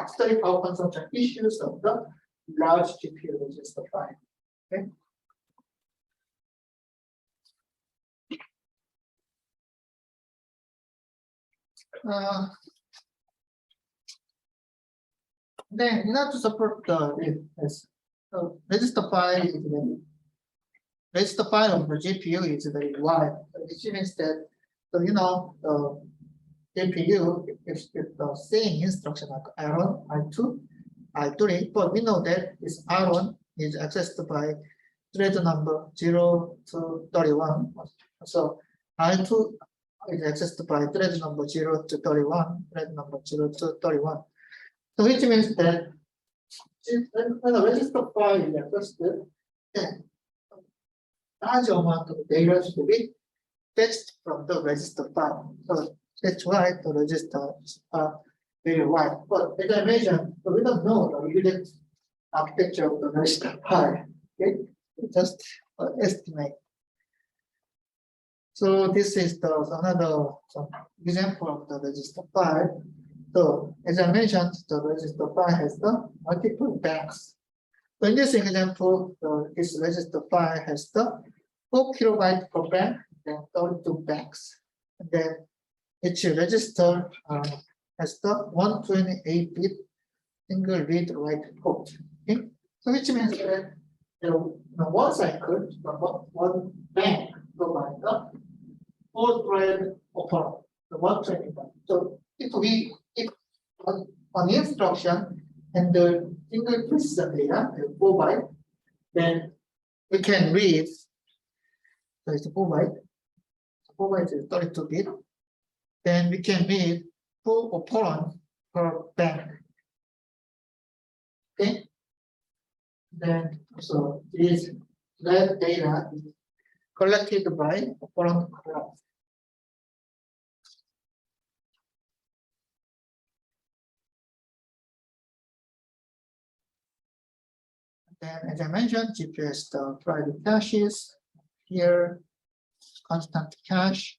Static power consumption issues of the large GPU register file. Okay. Then in order to support register file of the GPU is very wide, which means that you know the GPU if the same instruction like R1, R2, R3, but we know that this R1 is accessed by thread number 0 to 31. So R2 is accessed by thread number 0 to 31, thread number 0 to 31. So which means that when the register file is accessed, then large amount of data should be fetched from the register file. So that's why the registers are very wide. But as I mentioned, we don't know the exact architecture of the register file. Okay, we just estimate. So this is another example of the register file. So as I mentioned, the register file has the multiple banks. So in this example, this register file has the 4 kilobytes per bank and 32 banks. And then each register has the 128-bit single read write port. Okay? So which means that one cycle, one bank provides the 4-thread operand, the 121. So if on instruction and the single pieces of data, 4 byte, then we can read. So it's 4 byte. 4 byte is 32 bit. Then we can read 4 operands per bank. Okay. Then so this that data is collected by operand class. Then, as I mentioned, GPU has the private caches here, constant cache.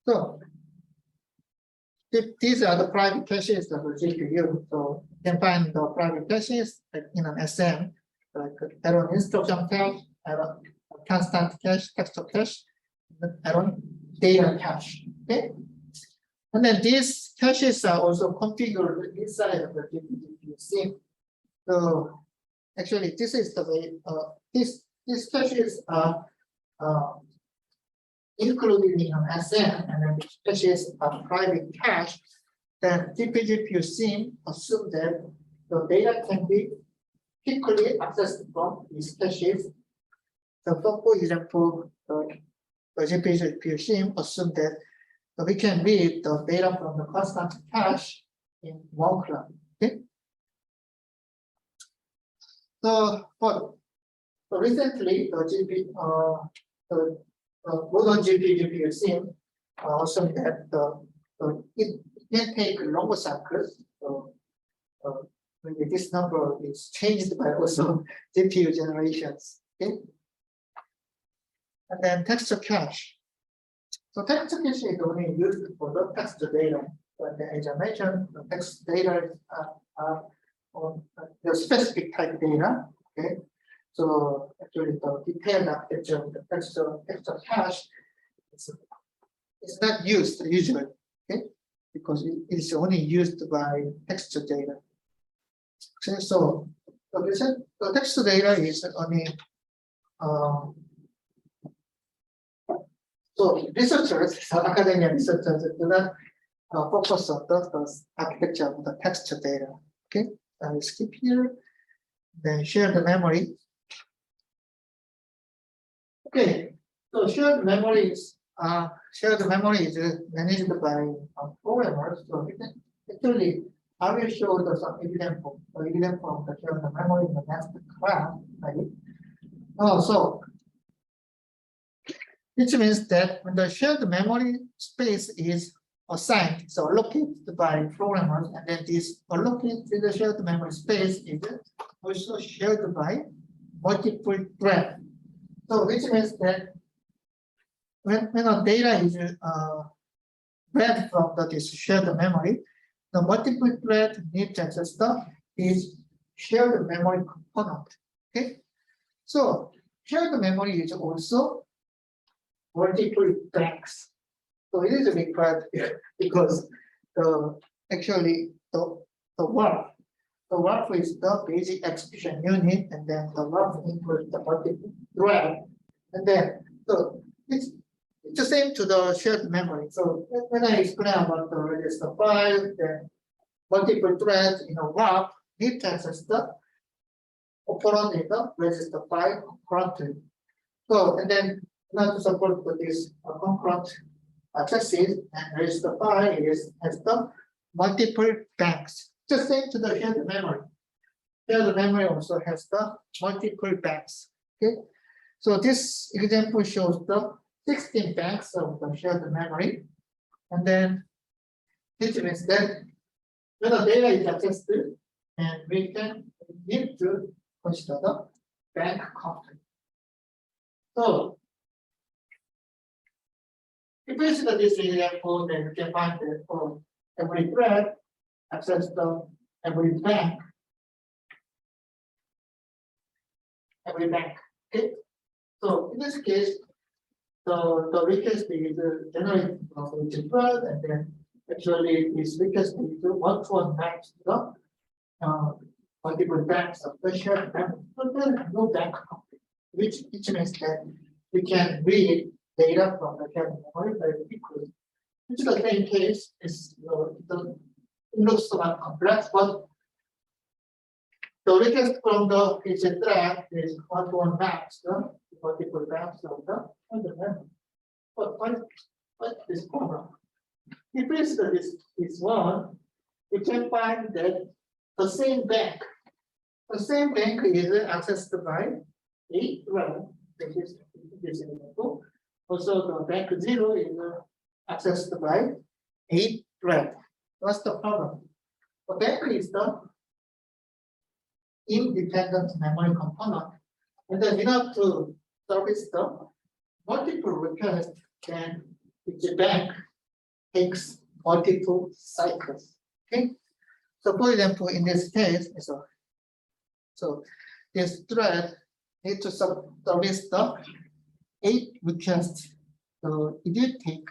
So, if these are the private caches of the GPU, so you can find the private caches in an SM, like Atom instruction cache, Atom constant cache, textual cache, Atom data cache. Okay. And then these caches are also configured inside of the GPU SIM. So actually, this is the way these caches are included in an SM, and then the caches are private cache. Then GPU SIM assume that the data can be quickly accessed from these caches. So for example, the GPU SIM assume that we can read the data from the constant cache in one clock. Okay. So, recently the modern GPU SIM assume that it can take longer cycles. So maybe this number is changed by also GPU generations. Okay. And then texture cache. So texture cache is only used for the text data. But as I mentioned, the text data are on the specific type data. Okay. So actually the detailed architecture of the texture cache is not used usually. Okay. Because it is only used by texture data. Okay. So the texture data is only so researchers, academia researchers do not focus on the architecture of the texture data. Okay, I will skip here. Then share the memory. Okay, so shared memory is managed by programmers. So actually, I will show some example of the shared memory in the next class. Right? So which means that when the shared memory space is assigned, so allocated by programmers, and then this allocated to the shared memory space is also shared by multiple threads. So which means that when a data is read from this shared memory, the multiple thread need to access is shared memory component. Okay, so shared memory is also multiple banks. So it is required because actually the warp is the basic execution unit, and then the warp includes the multiple thread, and then so it's the same to the shared memory. So when I explain about the register file, then multiple threads in a warp need to access the operand in the register file concurrently. So and then now to support this concurrent accesses and register file has the multiple banks. The same to the shared memory. Shared memory also has the multiple banks. Okay, so this example shows the 16 banks of the shared memory, and then it means that when the data is accessed, and we need to consider the bank conflict. So if we see this example, then we can find that for every thread access the every bank. Okay. So in this case, the request is generated from each thread, and then actually this request is one-to-one match to the multiple banks of the shared memory. But there is no bank conflict, which means that we can read data from the shared memory very quickly. Which is the same case, it looks somewhat complex, but the request from the each thread is one-to-one match the multiple banks of the memory. But what is problem? If it's this one, you can find that the same bank is accessed by 8 threads. This example. Also, the bank 0 is accessed by 8 threads. What's the problem? The bank is the independent memory component, and then we have to service the multiple requests, then each bank takes multiple cycles. Okay. So for example, in this case, so this thread needs to service the 8 requests. So it will take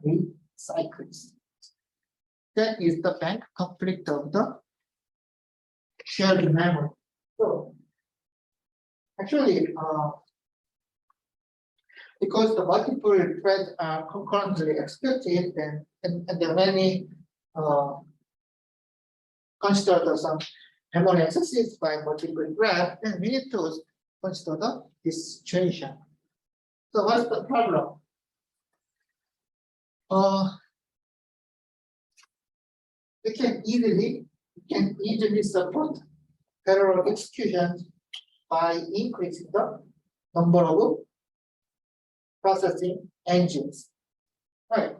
8 cycles. That is the bank conflict of the shared memory. So actually, because the multiple threads are concurrently executed, and there are many consider some memory accesses by multiple threads, then we need to consider this situation. So what's the problem? We can easily support parallel execution by increasing the number of processing engines. Right.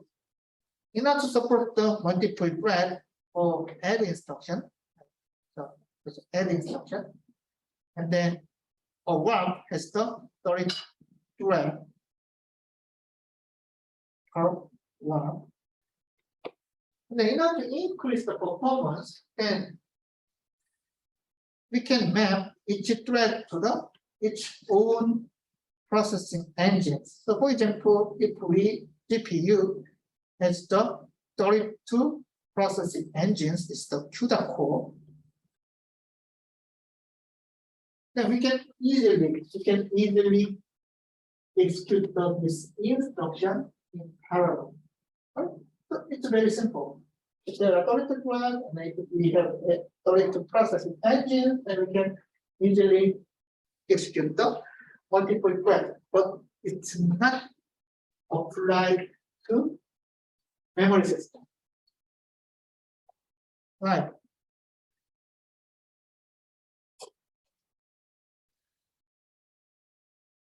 in order to support the multiple thread or add instruction, so there's add instruction, and then a warp has the 30 thread per warp. And then in order to increase the performance, then we can map each thread to its own processing engines. So for example, if GPU has the 32 processing engines, it's the CUDA core, then we can easily execute this instruction in parallel. Right? So it's very simple. If there are 32 threads, and if we have 32 processing engines, then we can easily execute the multiple threads. But it's not applied to memory system. Right.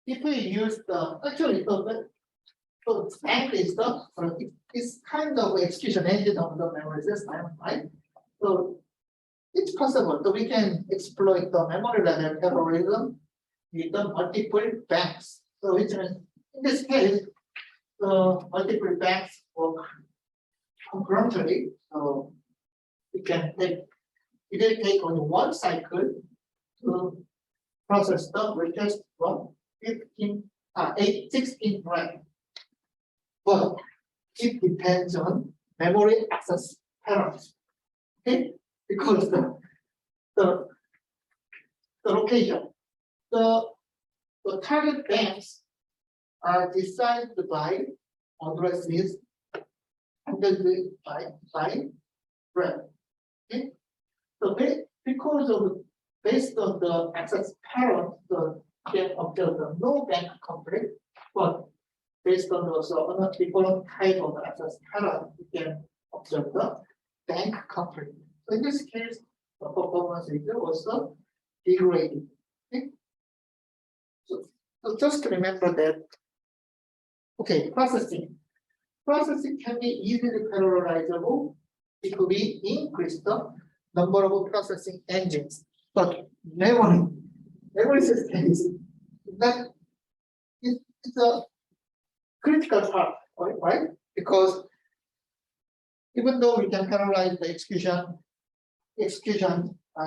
If we use it's kind of execution engine of the memory system, right? So it's possible that we can exploit the memory level terrorism with the multiple banks. So which means in this case, the multiple banks work concurrently. So we can take it will take only one cycle to process the request from 16 thread. But it depends on memory access patterns. Okay, because the location, the target banks are decided by addresses handled by thread. Okay, so based on the access pattern, we can observe the no bank conflict, but based on also another different type of access pattern, we can observe the bank conflict. So in this case, the performance is also degraded. Okay? So just remember that, okay, processing can be easily parallelizable if we increase the number of processing engines. But memory system is not, it's a critical part, right? Because even though we can parallelize the execution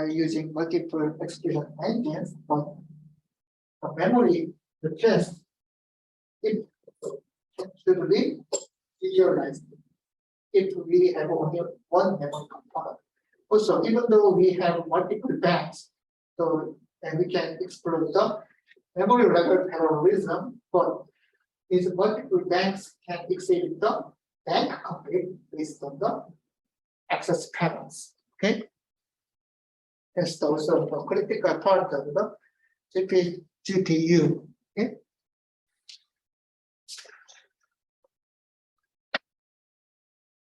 using multiple execution engines, but the memory request it should be visualized if we have only one memory component. Also, even though we have multiple banks, so and we can explore the memory level parallelism, but these multiple banks can exceed the bank conflict based on the access patterns. Okay, that's also the critical part of the GPU. Okay.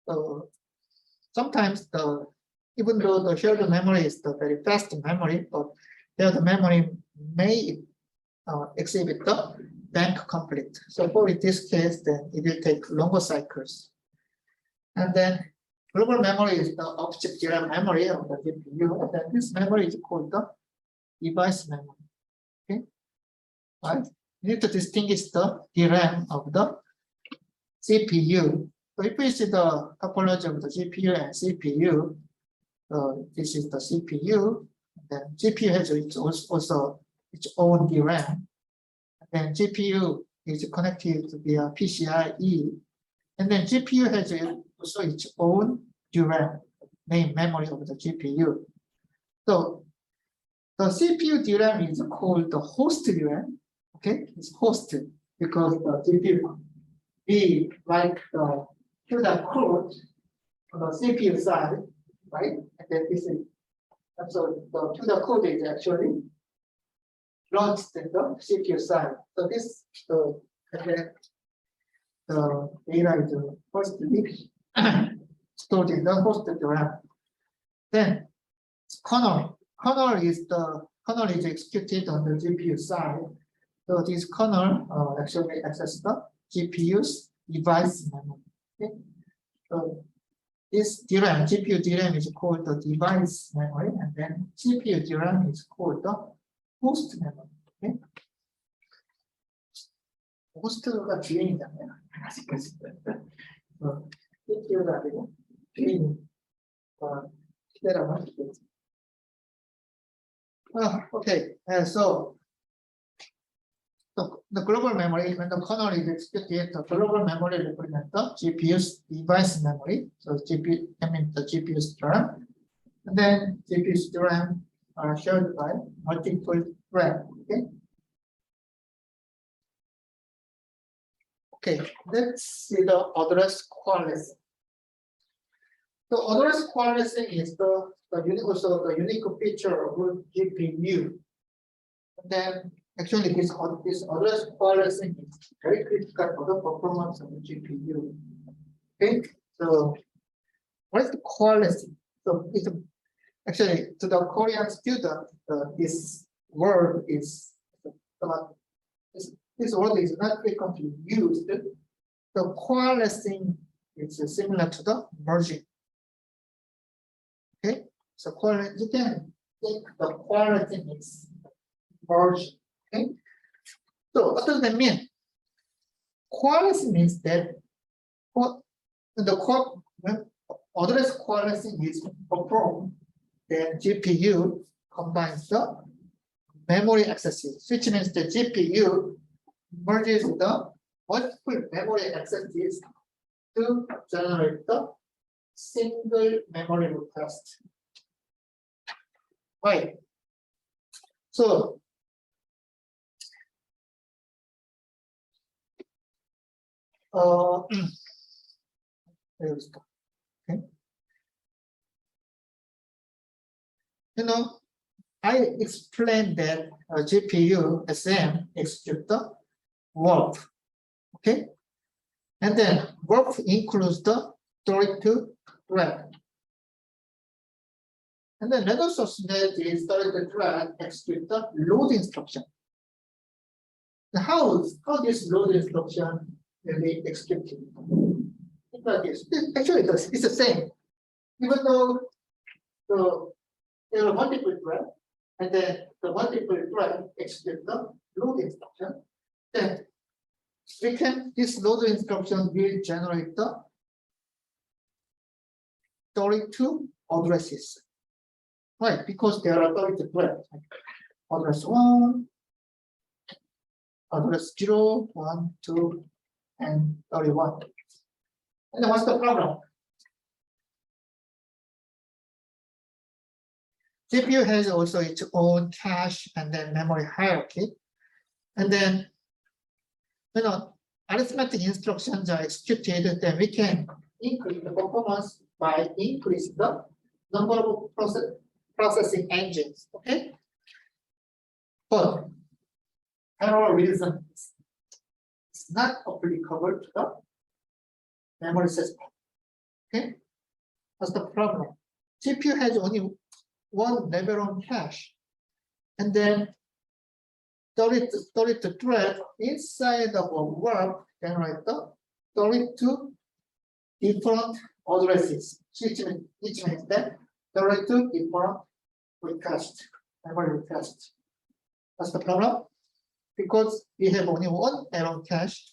So sometimes even though the shared memory is the very fast memory, but shared memory may exhibit the bank conflict. So for this case, then it will take longer cycles. And then global memory is the object DRAM memory of the GPU, and then this memory is called the device memory. Okay, right? You need to distinguish the DRAM of the CPU. So if we see the topology of the GPU and CPU, this is the CPU. Then GPU has also its own DRAM. And then GPU is connected via PCIe. And then GPU has also its own DRAM, main memory of the GPU. So the CPU DRAM is called the host DRAM. Okay, it's hosted because the GPU be like the CUDA code on the CPU side, right? And then this is, and so the CUDA code is actually launched in the CPU side. So this and then the data is first stored in the host DRAM. Then kernel is executed on the GPU side. So this kernel actually accesses the GPU's device memory. Okay? So this DRAM, GPU DRAM is called the device memory, and then CPU DRAM is called the host memory. Okay? 호스트가 주인이잖아요. 아직까지. CPU가 아니고 주인 기대라고 하시겠죠. Okay, so the global memory, when the kernel is executed, the global memory represents the GPU's device memory. So GPU, I mean the GPU's DRAM, and then GPU's DRAM are shared by multiple threads. Okay. Okay, let's see the address coalescing. The address coalescing is the unique feature of GPU. And then actually this address coalescing is very critical for the performance of the GPU. Okay, so what is the coalescing? So it's actually to the Korean student, this word is this word is not frequently used. The coalescing is similar to the merging. Okay, so you can think the coalescing is merging. Okay, so what does that mean? Coalescing means that when address coalescing is performed, then GPU combines the memory accesses, which means the GPU merges the multiple memory accesses to generate the single memory request. Right. So okay. I explained that GPU SM execute the warp. Okay, and then warp includes the storage thread. And then let us assume that the storage thread execute the load instruction. Now how this load instruction will be executed? Actually, it's the same. Even though there are multiple threads, and then the multiple thread execute the load instruction, then this load instruction will generate the 32 addresses. Right, because there are 32 threads. Address 1, address 0, 1, 2, and 31. And then what's the problem? GPU has also its own cache and then memory hierarchy. And then, arithmetic instructions are executed, then we can increase the performance by increasing the number of processing engines. Okay. But parallel reason is not applicable to the memory system. Okay. What's the problem? GPU has only one level on cache, and then 32 thread inside of a warp generate the 32 different addresses, which means that 32 different requests, memory requests. That's the problem. Because we have only one error cache,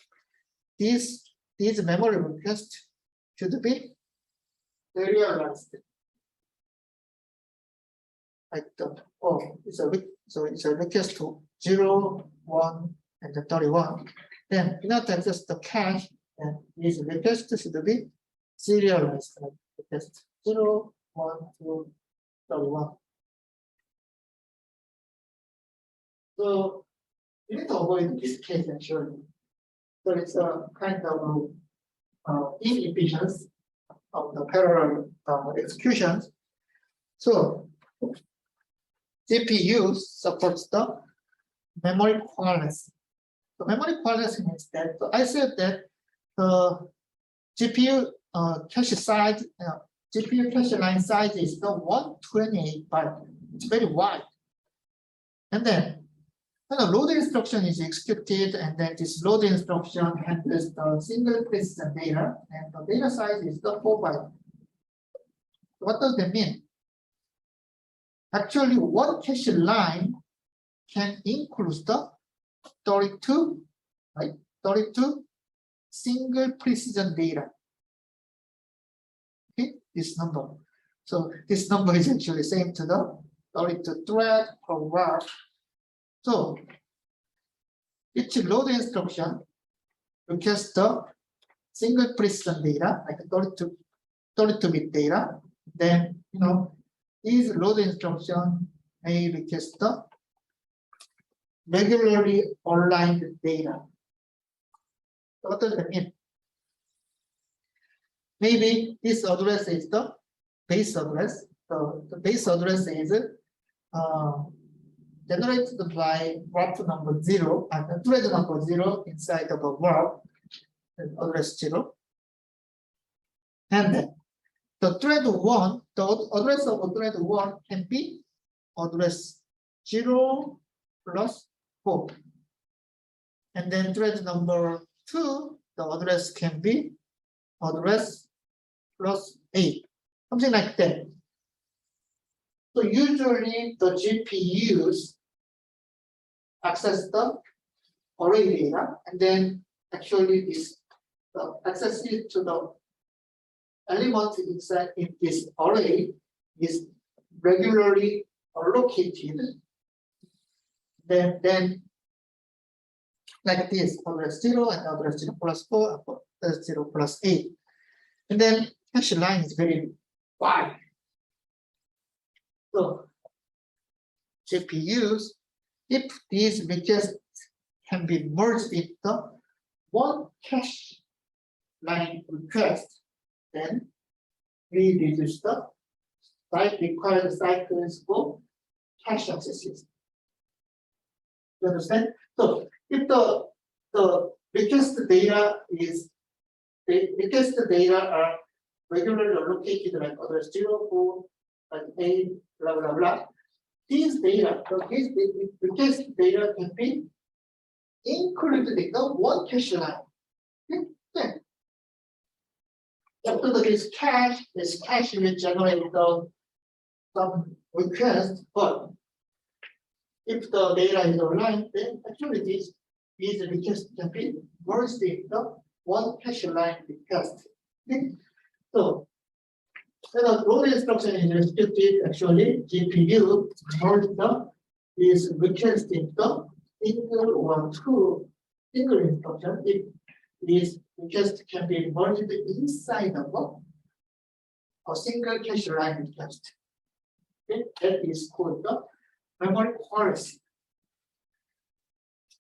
these memory requests should be serialized. Like it's a request to 0, 1, and 31. Then in order to access the cache, then these requests should be serialized. Like request 0, 1, 2, 31. So you need to avoid this case actually. So it's a kind of inefficiency of the parallel executions. So GPU supports the memory coalescing. So memory coalescing means that, so I said that the GPU cache size, GPU cache line size is the 128 byte. It's very wide. And then when a load instruction is executed, and then this load instruction handles the single precision data, and the data size is the 4 byte. What does that mean? Actually, one cache line can include the 32, right? 32 single precision data. Okay, this number. So this number is actually same to the 32 thread per war. So each load instruction requires the single precision data, like 32-bit data. Then, these load instruction may request the regularly aligned data. So what does that mean? Maybe this address is the base address. So the base address is generated by warp number 0 and the thread number 0 inside of a warp, address 0. And then the thread 1, the address of thread 1 can be address 0 plus 4. And then thread number 2, the address can be address plus 8, something like that. So usually the GPUs access the array data, and then actually the access to the element inside in this array is regularly allocated. Then like this, address 0 and address 0 plus 4 and address 0 plus 8. And then cache line is very wide. So GPUs, if these requests can be merged into one cache line request, then we reduce the required cycles for cache accesses. You understand? So if the request data are regularly allocated like address 0, 4, like 8, blah blah blah. These data, these request data can be included in the one cache line. Okay. After this cache will generate some request, but if the data is aligned, then actually these requests can be merged in the one cache line request. Okay. So the load instruction is restricted. Actually, GPU merged is request in the single or two single instruction. If these requests can be merged inside of a single cache line request. Okay. That is called the memory coalescing.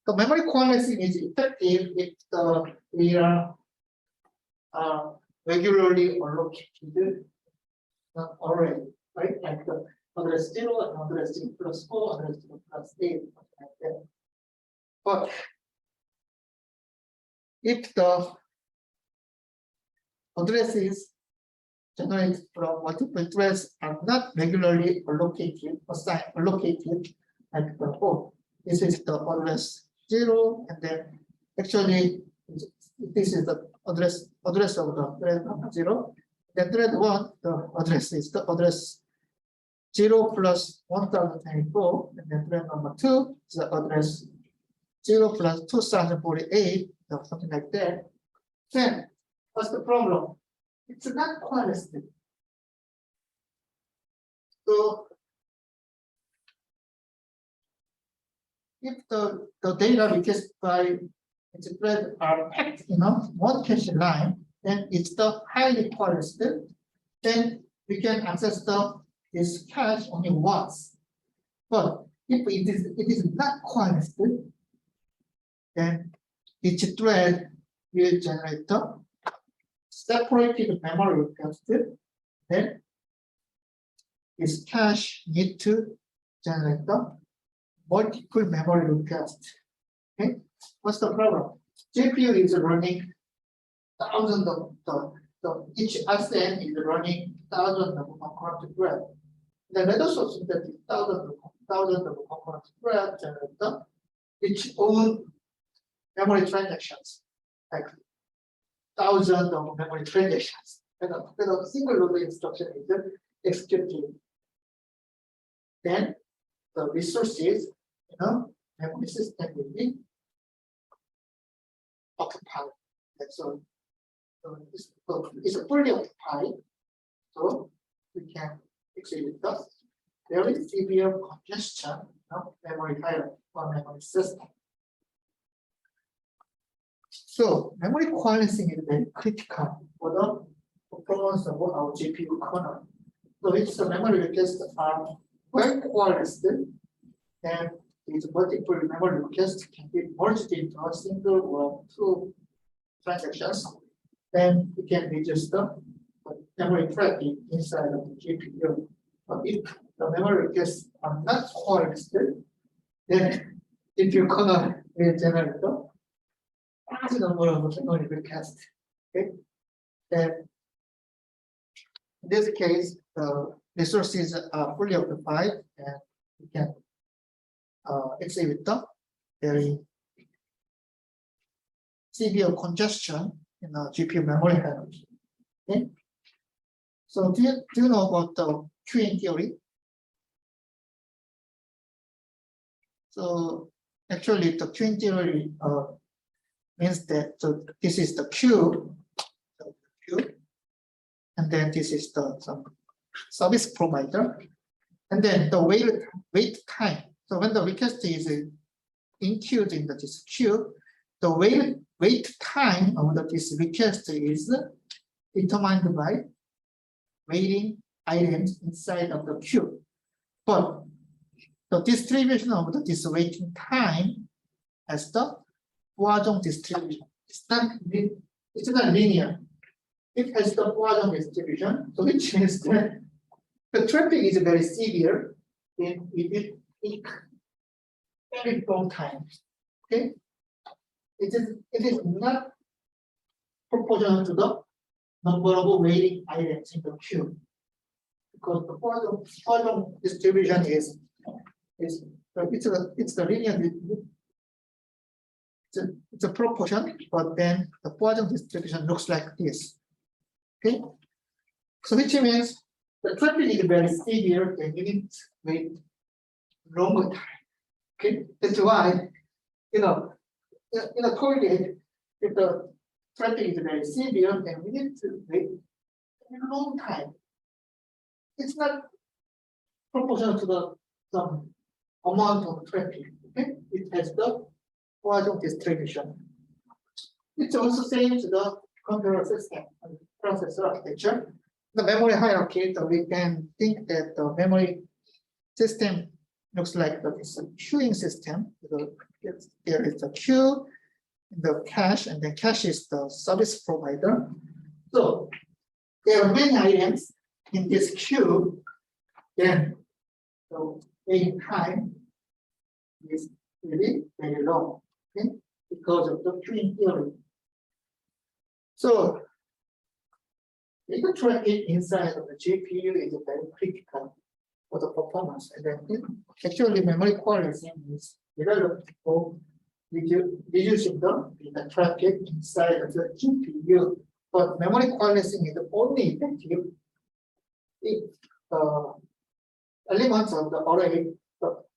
The memory coalescing is effective if the data are regularly allocated array, right? Like the address 0 and address 0 plus 4, address 0 plus 8, like that. But if the addresses generated from multiple threads are not regularly allocated, like the 4, this is the address 0, and then actually this is the address of the thread number 0. Then thread 1, the address is the address 0 plus 1024, and then thread number 2 is the address 0 plus 2048, something like that. Then what's the problem? It's not coalesced. So if the data requested by its thread are packed in one cache line, then it's the highly coalesced. Then we can access this cache only once. But if it is not coalesced, then each thread will generate the separated memory request. Then this cache need to generate the multiple memory request. Okay, what's the problem? GPU is running thousands of each SN is running thousands of concurrent threads. Then let us assume that thousands of concurrent threads generate the its own memory transactions, like thousands of memory transactions. And a single load instruction is executed. Then the resources, memory system will be occupied. And so it's fully occupied. So we can execute thus. There is severe congestion of memory hierarchy or memory system. So memory coalescing is very critical for the performance of our GPU kernel. So if the memory requests are well coalesced, then these multiple memory requests can be merged into a single or two transactions. Then we can reduce the memory traffic inside of the GPU. But if the memory requests are not coalesced, then if you kernel will generate the large number of memory requests. Okay, then in this case, the resources are fully occupied, and we can exhibit the very severe congestion in the GPU memory hierarchy. Okay, so do you know about the queuing theory? So actually, the queuing theory means that this is the queue, and then this is the some service provider, and then the wait time. So when the request is included in this queue, the wait time of this request is determined by waiting items inside of the queue. But the distribution of this waiting time as the Poisson distribution. It's not linear. It has the Poisson distribution, so which means that the traffic is very severe, then it will take very long time. Okay, it is not proportional to the number of waiting items in the queue, because the Poisson distribution is it's the linear. It's a proportion, but then the Poisson distribution looks like this. Okay, so which means the traffic is very severe, and you need to wait longer time. Okay, that's why in a toilet, if the traffic is very severe, then we need to wait a long time. It's not proportional to some amount of traffic. Okay, it has the Poisson distribution. It's also same to the computer system and processor architecture. The memory hierarchy, so we can think that the memory system looks like this queuing system. There is a queue, the cache, and then cache is the service provider. So there are many items in this queue. Then the waiting time is really very long, okay, because of the queuing theory. So data traffic inside of the GPU is very critical for the performance, and then actually memory coalescing is developed for reducing the data traffic inside of the GPU. But memory coalescing is only effective if elements of the array,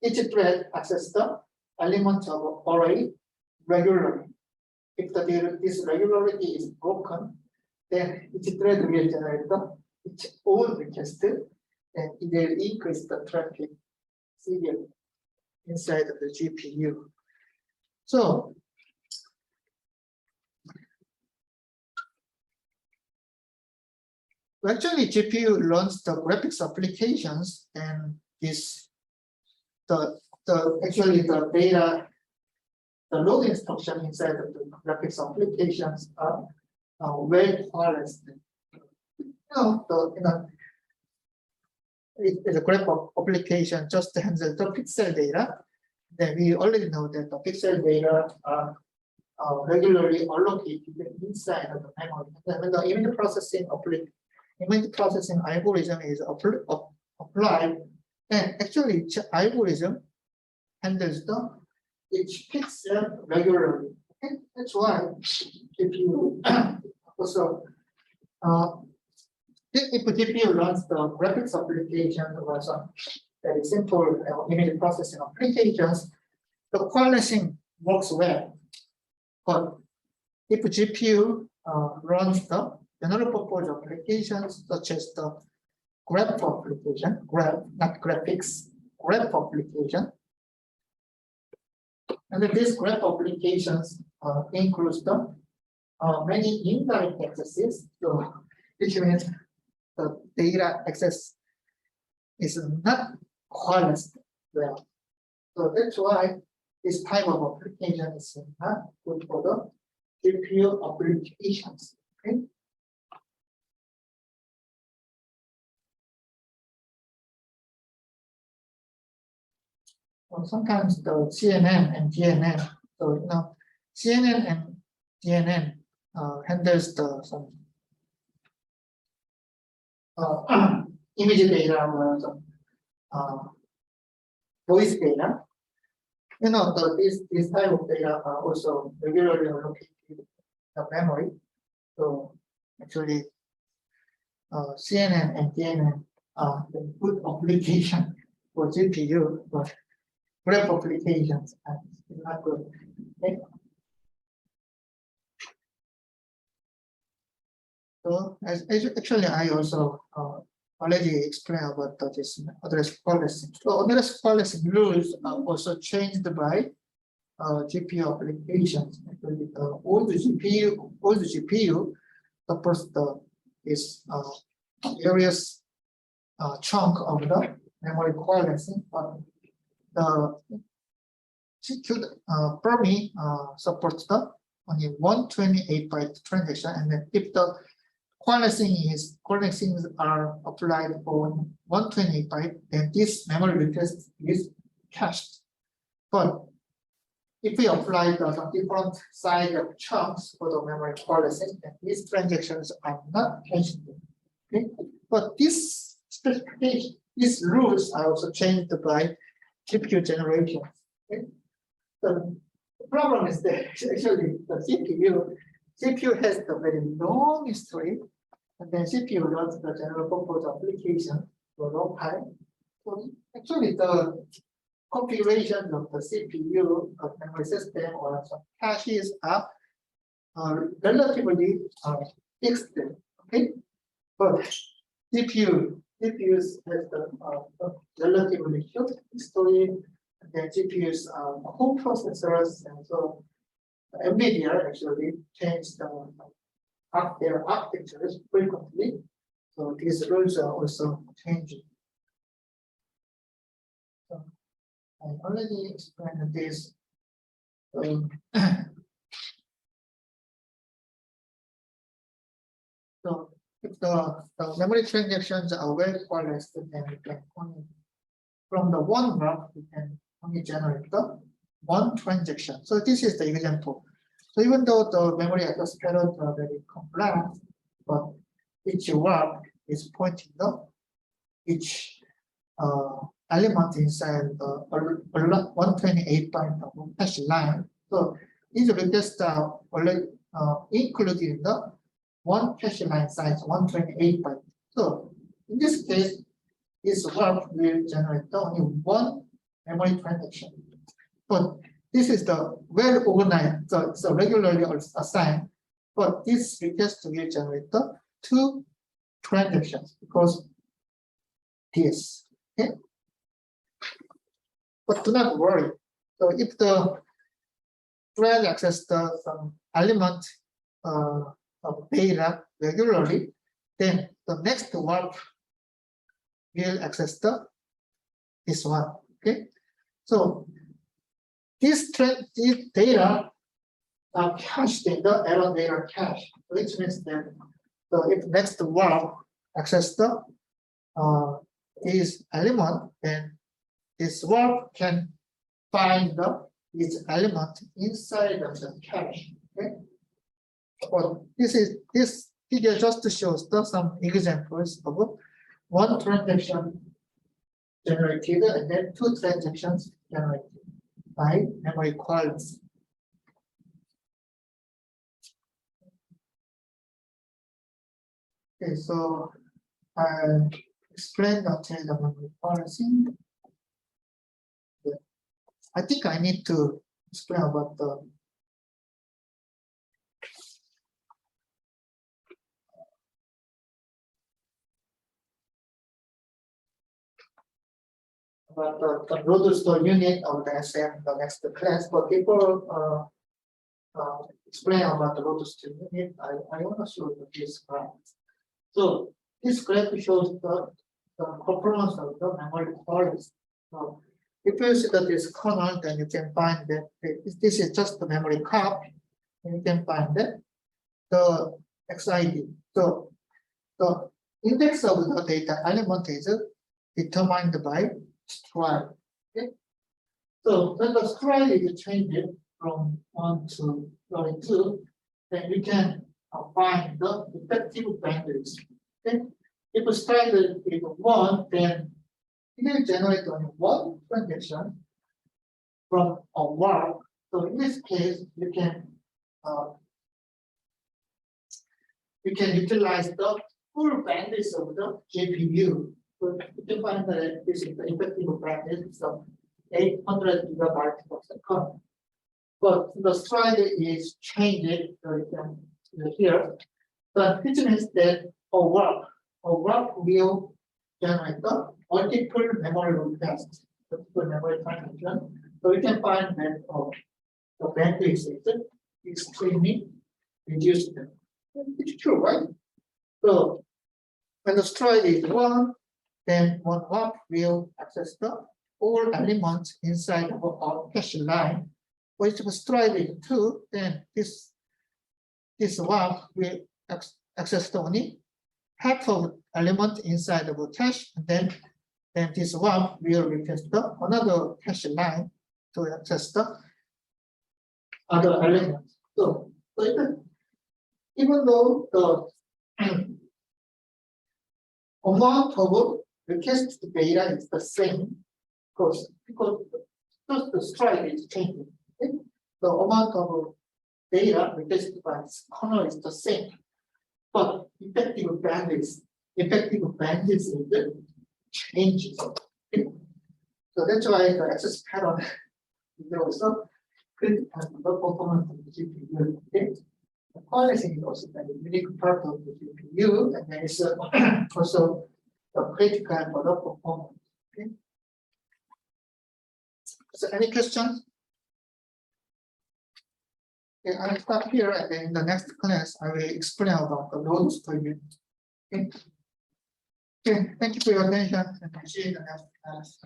each thread accesses the elements of the array regularly. If this regularity is broken, then each thread will generate its own request, and it will increase the traffic severely inside of the GPU. So actually GPU runs the graphics applications, and actually the data, the load instruction inside of the graphics applications are well coalesced. If the graph application just handles the pixel data, then we already know that the pixel data are regularly allocated inside of the memory. And when the image processing algorithm is applied, then actually each algorithm handles the each pixel regularly. Okay? That's why if you also if GPU runs the graphics application or some very simple image processing applications, the coalescing works well. But if GPU runs the general purpose applications such as the graph application, not graphics, graph application, and then these graph applications includes the many indirect accesses, so which means the data access is not coalesced well. So that's why this type of application is not good for the GPU applications. Okay. Well, sometimes the CNN and GNN, so CNN and GNN handles some image data or some voice data. This type of data are also regularly allocated in the memory. So actually, CNN and GNN are the good application for GPU, but graph applications are not good. Okay. So actually, I also already explained about this address policy. So address policy rules are also changed by GPU applications. Actually, the old GPU supports this various chunk of the memory coalescing, but the Fermi supports the only 128-byte transaction, and then if the coalescings are applied on 128 byte, then this memory request is cached. But if we apply the different size of chunks for the memory coalescing, then these transactions are not cached. Okay? But this specification, these rules are also changed by GPU generations. Okay? The problem is that actually the CPU has the very long history, and then CPU runs the general purpose application for a long time. So actually the configuration of the CPU of memory system or some caches are relatively fixed. Okay, but GPUs has the relatively short history, and then GPUs are home processors, and so NVIDIA actually changed their architectures frequently. So these rules are also changing. So I already explained this. So if the memory transactions are well coalesced, then we can only, from the one graph, we can only generate the one transaction. So this is the example. So even though the memory address patterns are very complex, but each warp is pointing to each element inside the 128-byte hash line. So these requests are already included in the one hash line size 128 byte. So in this case, this warp will generate only one memory transaction. But this is the well organized, so regularly assigned. But this request will generate the two transactions because this. Okay. But do not worry. So if the thread accesses some element of data regularly, then the next warp will access this one. Okay. So this data are cached in the error data cache, which means that if next warp access this element, then this warp can find this element inside of the cache. Okay. But this figure just shows some examples of one transaction generated and then two transactions generated. by memory quality. Okay, so I explained until the memory policy. Yeah. I think I need to explain about the load store unit of the SM the next class. But before explain about the load store unit, I want to show you this graph. So this graph shows the performance of the memory quality. So if you see that this kernel, then you can find that this is just the memory copy, and you can find that the XID. So the index of the data element is determined by stride. Okay? So when the stride is changed from 1 to 32, then we can find the effective bandwidth. Okay? If the stride is 1, then it will generate only one transaction from a warp. So in this case, you can utilize the full bandwidth of the GPU. So you can find that this is the effective bandwidth of 800 gigabytes per second. But the stride is changed, so you can here. But which means that a warp will generate the multiple memory requests, multiple memory transaction. So we can find that the bandwidth is extremely reduced. It's true, right? So when the stride is 1, then one warp will access the all elements inside of our cache line. But if the stride is 2, then this warp will access the only half of element inside of a cache, and then this warp will request another cache line to access the other elements. So even though the amount of requested data is the same, because just the stride is changing. Okay? The amount of data requested by this kernel is the same, but effective bandwidth is changes. Okay? So that's why the access pattern is also critical to the performance of the GPU. Okay? The quality is also a unique part of the GPU, and then it's also critical for the performance. Okay? So any questions? Okay, I'll stop here, and then in the next class, I will explain about the load store unit. Okay. Okay, thank you for your attention, and I'll see you in the next class.